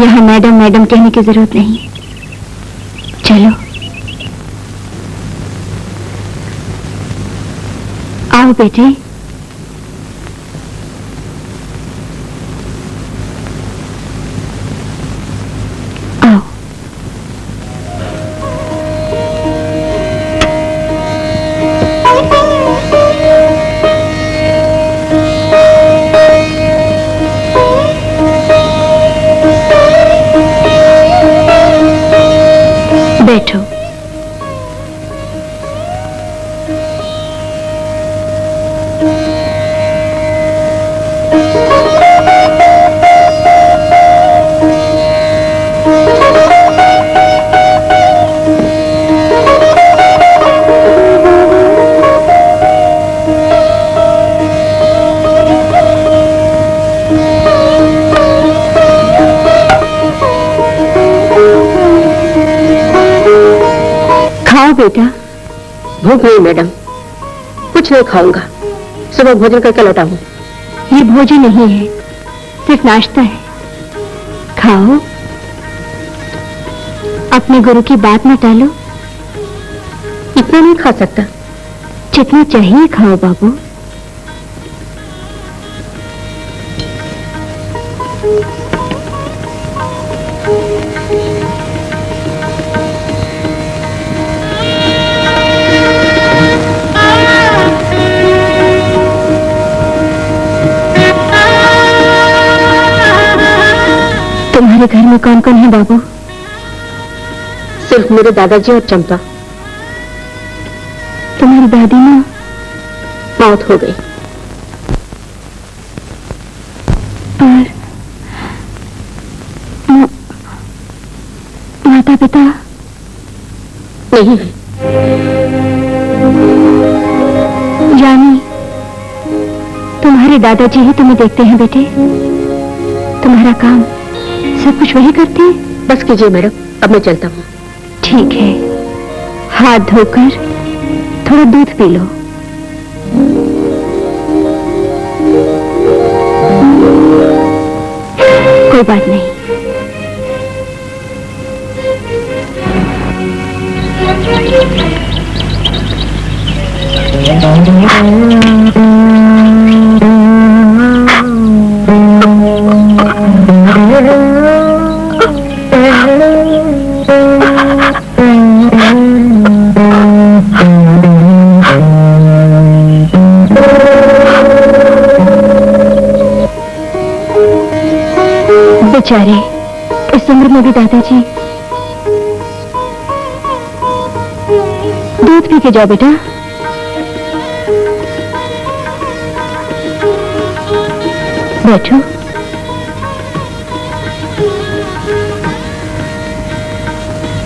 यहाँ मैडम मैडम कहने की जरूरत नहीं। चलो आओ बेटे। आओ। बैठो। बेटा। भूख नहीं मैडम, कुछ नहीं खाऊंगा, सुबह भोजन करके लौटा हूँ। ये भोजन नहीं है, सिर्फ नाश्ता है। खाओ, अपने गुरु की बात न टालो। इतना नहीं खा सकता। जितना चाहिए खाओ बाबू। तुम्हारे घर में कौन कौन है बाबू? सिर्फ मेरे दादाजी और चंपा। तुम्हारी दादी माँ मौत हो गई। और माता पिता नहीं है। जानी, तुम्हारे दादाजी ही तुम्हें देखते हैं बेटे। तुम्हारा काम सब कुछ वही करते हैं। बस कीजिए मैडम, अब मैं चलता हूँ। ठीक है, हाथ धोकर थोड़ा दूध पी लो। कोई बात नहीं। बेचारे, इस उम्र में भी दादाजी। दूध पी के जाओ बेटा। बैठो।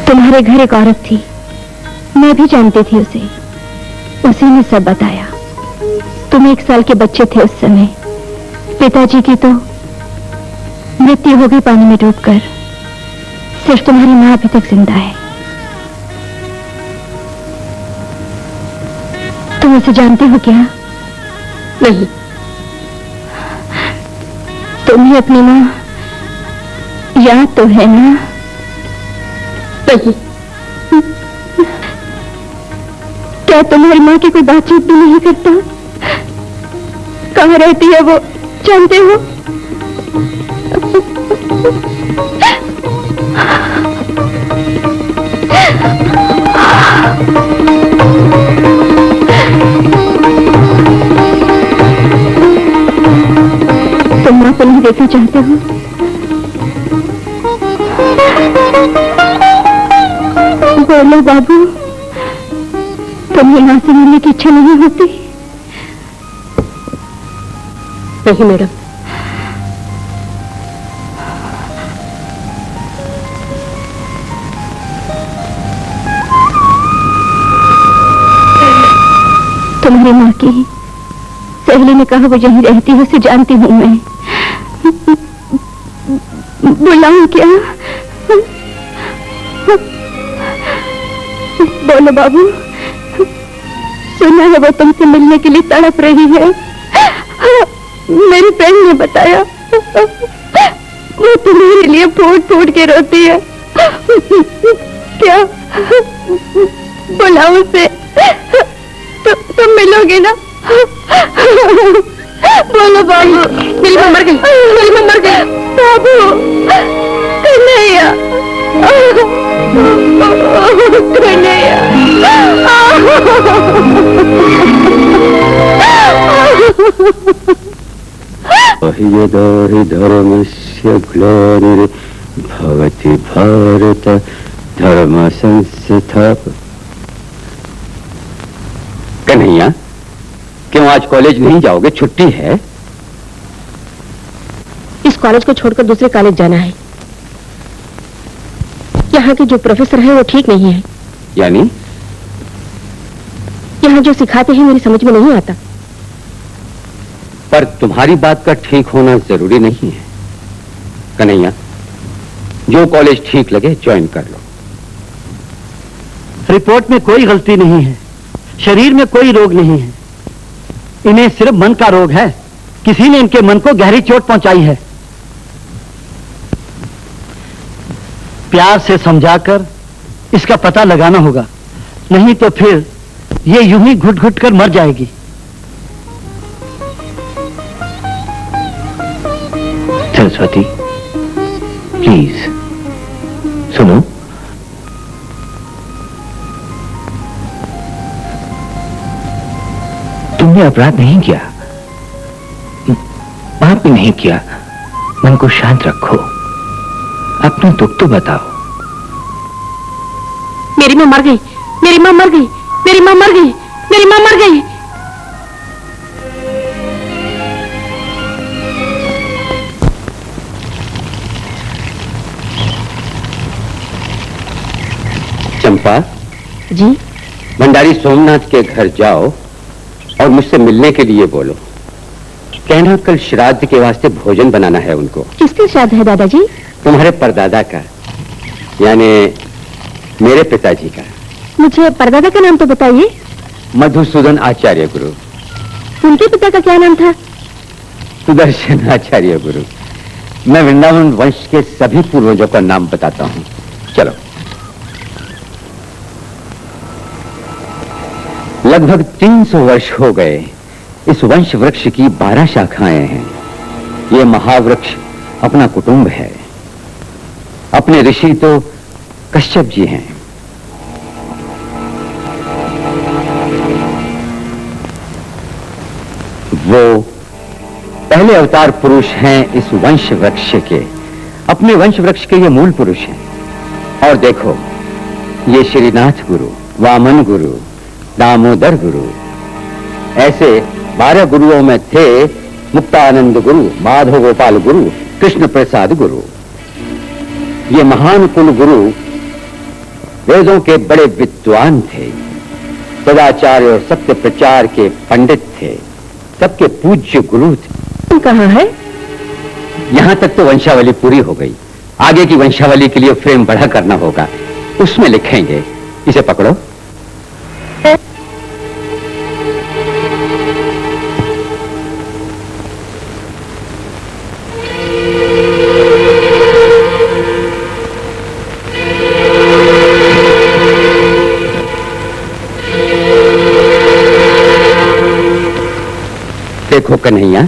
तुम्हारे घर एक औरत थी, मैं भी जानती थी उसे। उसी ने सब बताया। तुम 1 साल के बच्चे थे उस समय। पिताजी की तो मृत्यु हो गई पानी में डूबकर। सिर्फ तुम्हारी मां अभी तक जिंदा है। तुम उसे जानते हो क्या? नहीं। तुम्हें अपनी मां याद तो है ना? नहीं। क्या तुम्हारी मां की कोई बातचीत भी नहीं करता? कहाँ रहती है वो, जानते हो? तुम मां को नहीं देखना चाहते हो? बोलो बाबू, तुम्हें मां से मिलने की इच्छा नहीं होती? नहीं मैडम। तुम्हारी माँ की सहेली ने कहा वो यहीं रहती है, उसे जानती हूँ मैं। बुलाऊं क्या? बोलो बाबू, सुना है वो तुमसे मिलने के लिए तड़प रही है। मेरी फ्रेंड ने बताया। वो तो मेरे लिए फूट फूट के रोती है। क्या बुलाऊं उसे? तुम मिलोगे ना? बोलो बाबू। मेरी माँ मर गई, मेरी माँ मर गई। बाबू कन्हैया, कन्हैया। धर्मस्य ग्लानिर्भवति भारत धर्म संस्थाप। कन्हैया, क्यों आज कॉलेज नहीं जाओगे? छुट्टी है। इस कॉलेज को छोड़कर दूसरे कॉलेज जाना है। यहाँ के जो प्रोफेसर हैं वो ठीक नहीं है। यानी? यहाँ जो सिखाते हैं मेरी समझ में नहीं आता। पर तुम्हारी बात का ठीक होना जरूरी नहीं है कन्हैया। जो कॉलेज ठीक लगे ज्वाइन कर लो। रिपोर्ट में कोई गलती नहीं है, शरीर में कोई रोग नहीं है, इन्हें सिर्फ मन का रोग है। किसी ने इनके मन को गहरी चोट पहुंचाई है। प्यार से समझाकर इसका पता लगाना होगा, नहीं तो फिर ये यूं ही घुट घुट कर मर जाएगी। सरस्वती, प्लीज सुनो। तुमने अपराध नहीं किया, पाप भी नहीं किया। मन को शांत रखो, अपना दुख तो बताओ। मेरी माँ मर गई, मेरी माँ मर गई, मेरी माँ मर गई, मेरी माँ मर गई। चंपा जी? भंडारी सोमनाथ के घर जाओ और मुझसे मिलने के लिए बोलो। कहना कल श्राद्ध के वास्ते भोजन बनाना है उनको। किसका श्राद्ध है दादाजी? तुम्हारे परदादा का, यानी मेरे पिताजी का। मुझे परदादा का नाम तो बताइए। मधुसूदन आचार्य गुरु। उनके पिता का क्या नाम था? सुदर्शन आचार्य गुरु। मैं वृंदावन वंश के सभी पूर्वजों का नाम बताता हूँ। चलो। लगभग 300 वर्ष हो गए इस वंश वृक्ष की 12 शाखाएं हैं। ये महावृक्ष अपना कुटुंब है। अपने ऋषि तो कश्यप जी हैं। वो पहले अवतार पुरुष हैं इस वंश वृक्ष के। अपने वंश वृक्ष के ये मूल पुरुष हैं। और देखो, ये श्रीनाथ गुरु, वामन गुरु, दामोदर गुरु, ऐसे 12 गुरुओं में थे मुक्तानंद गुरु, माधव गोपाल गुरु, कृष्ण प्रसाद गुरु। ये महान कुल गुरु वेदों के बड़े विद्वान थे, सदाचार और सत्य प्रचार के पंडित थे, सबके पूज्य गुरु थे। कहाँ है? यहां तक तो वंशावली पूरी हो गई। आगे की वंशावली के लिए फ्रेम बड़ा करना होगा, उसमें लिखेंगे। इसे पकड़ो। देखो कन्हैया,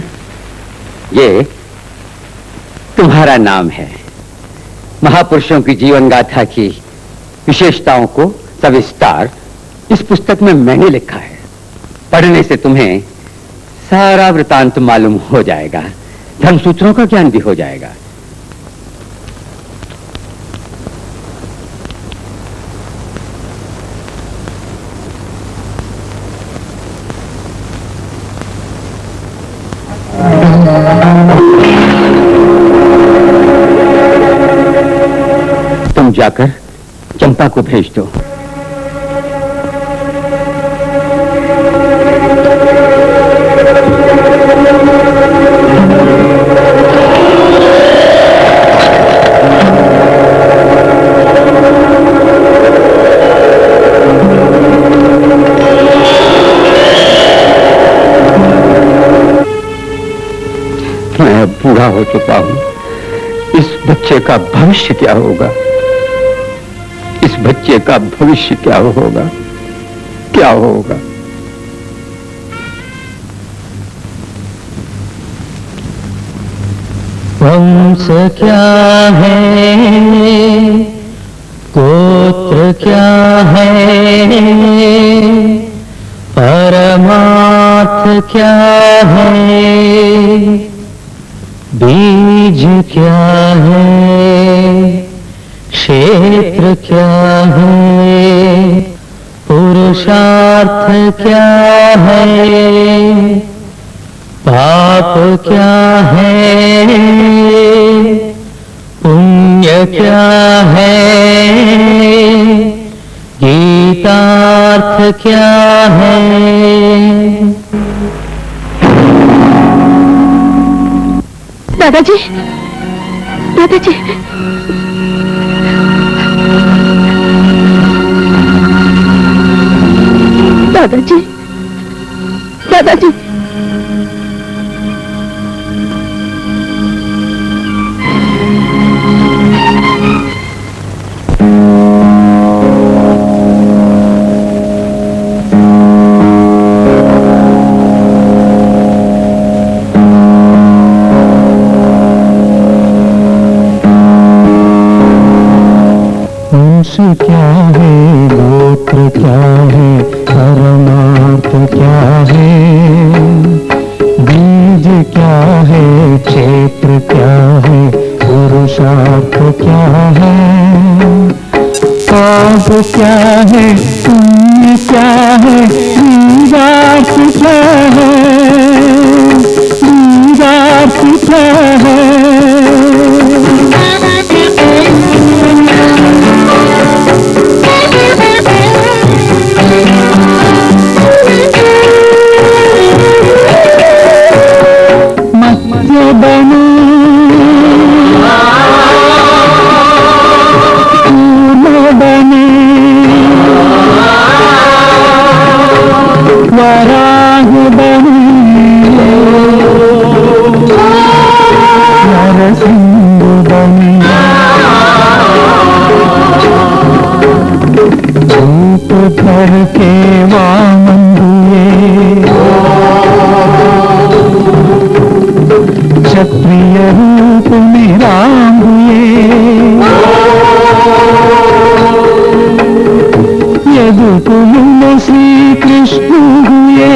ये तुम्हारा नाम है। महापुरुषों की जीवन गाथा की विशेषताओं को सविस्तार इस पुस्तक में मैंने लिखा है। पढ़ने से तुम्हें सारा वृतांत मालूम हो जाएगा, धर्मसूत्रों का ज्ञान भी हो जाएगा। तुम जाकर चंपा को भेज दो। मैं बूढ़ा हो चुका हूं, इस बच्चे का भविष्य क्या होगा? इस बच्चे का भविष्य क्या होगा? क्या होगा? वंश क्या है, गोत्र क्या है, परमार्थ क्या है, बीज क्या है, क्षेत्र क्या है, पुरुषार्थ क्या है, पाप क्या है, पुण्य क्या है, गीतार्थ क्या है। दादाजी, दादाजी, दादाजी, दादाजी, वंश क्या है, गोत्र क्या है, परमार्थ क्या है, बीज क्या है, क्षेत्र क्या है, पुरुषार्थ क्या है, पाप क्या है, पुण्य क्या है, गीतार्थ क्या है, गीतार्थ क्या है। मत्स्य बने पूर्ण बने, वराह बने, नरसिंह बने, रूप धर के वामन हुए, क्षत्रिय रूप में राम हुए, यदुकुल में श्री कृष्ण हुए,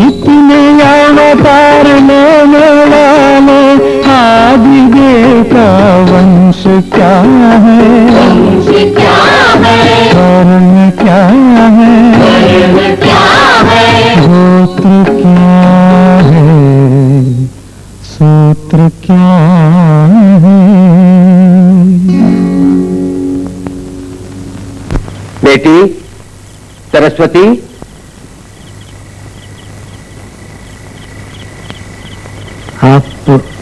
इतने अवतार लेने वाले आदिदेव का वंश क्या है, वर्ण क्या है, गोत्र क्या है, सूत्र क्या है। बेटी सरस्वती, आप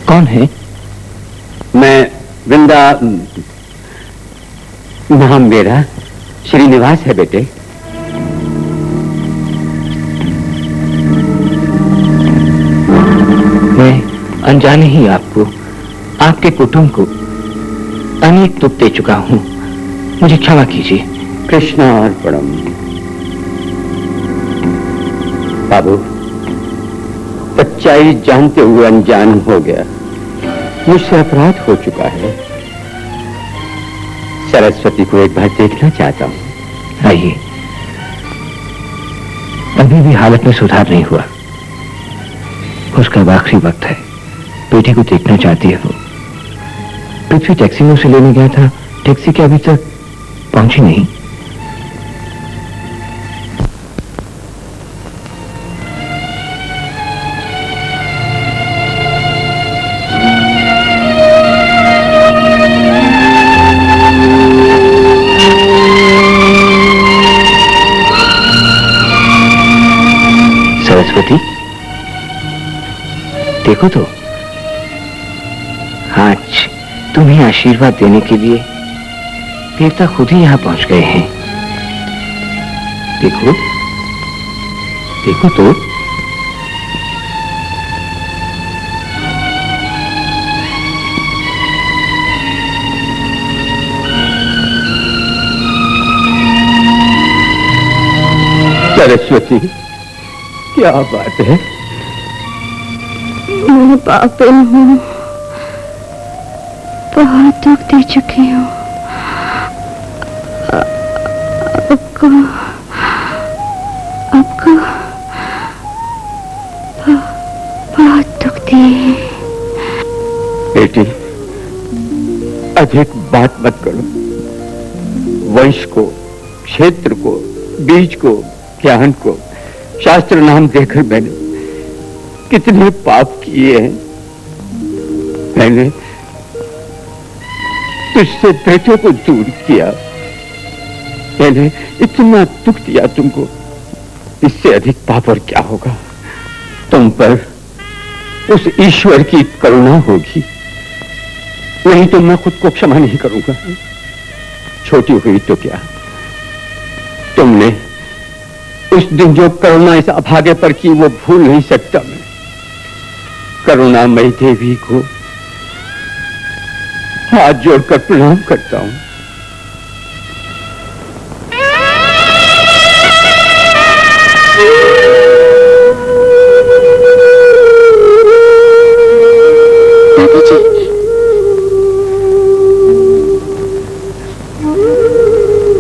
कौन हैं? मैं वृंदा, नाम मेरा श्रीनिवास है बेटे। मैं अनजाने ही आपको, आपके कुटुंब को अनेक दुख दे चुका हूं, मुझे क्षमा कीजिए। कृष्णा अर्पणम। बाबू, सच्चाई जानते हुए अनजान हो गया, मुझसे अपराध हो चुका है। सरस्वती को एक बार देखना चाहता हूं। आइए, अभी भी हालत में सुधार नहीं हुआ, उसका आखिरी वक्त है। बेटी को देखना चाहती है वो। पृथ्वी टैक्सी में उसे लेने गया था, टैक्सी के अभी तक पहुंची नहीं। सरस्वती, देखो तो, आज तुम्हें आशीर्वाद देने के लिए देवता खुद ही यहां पहुंच गए हैं। देखो, देखो तो। सरस्वती, क्या बात है? मैं पापिन हूँ, बहुत दुख दे चुकी हूँ। आपको बहुत दुख दिए। बेटी, अधिक बात मत करो। वंश को, क्षेत्र को, बीज को, ज्ञान को शास्त्र नाम देकर मैंने कितने पाप किए हैं। मैंने तुझसे बेटों को दूर किया, मैंने इतना दुख दिया तुमको। इससे अधिक पाप और क्या होगा? तुम पर उस ईश्वर की करुणा होगी, नहीं तो मैं खुद को क्षमा नहीं करूंगा। छोटी हुई तो क्या, तुमने उस दिन जो करुणा इस अभागे पर की वो भूल नहीं सकता मैं। करुणामयी देवी को हाथ जोड़कर प्रणाम करता हूं।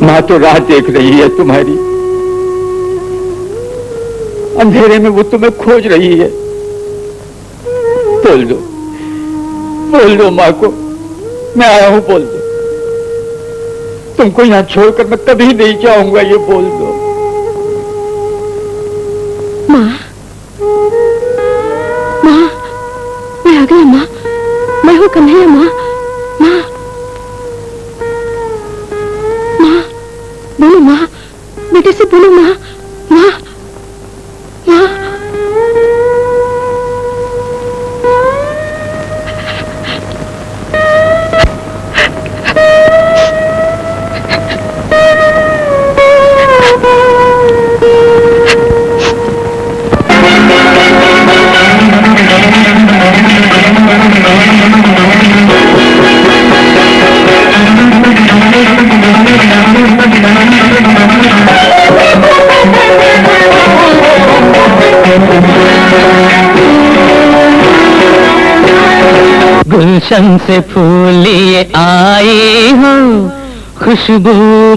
मां तो राह देख रही है तुम्हारी, अंधेरे में वो तुम्हें खोज रही है। बोल दो मां को, मैं आया हूं, बोल दो। तुमको यहां छोड़कर मैं कभी नहीं जाऊंगा, ये बोल दो। मां, मैं आ गई मां, मैं हूं कन्हैया। मां बोलो मां, बेटे से बोलो मां। गुलशन से फूल लिए आई हो, खुशबू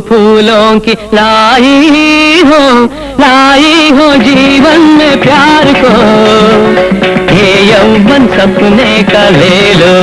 फूलों की लाई हो जीवन में प्यार को। ये यौवन सपने का ले लो,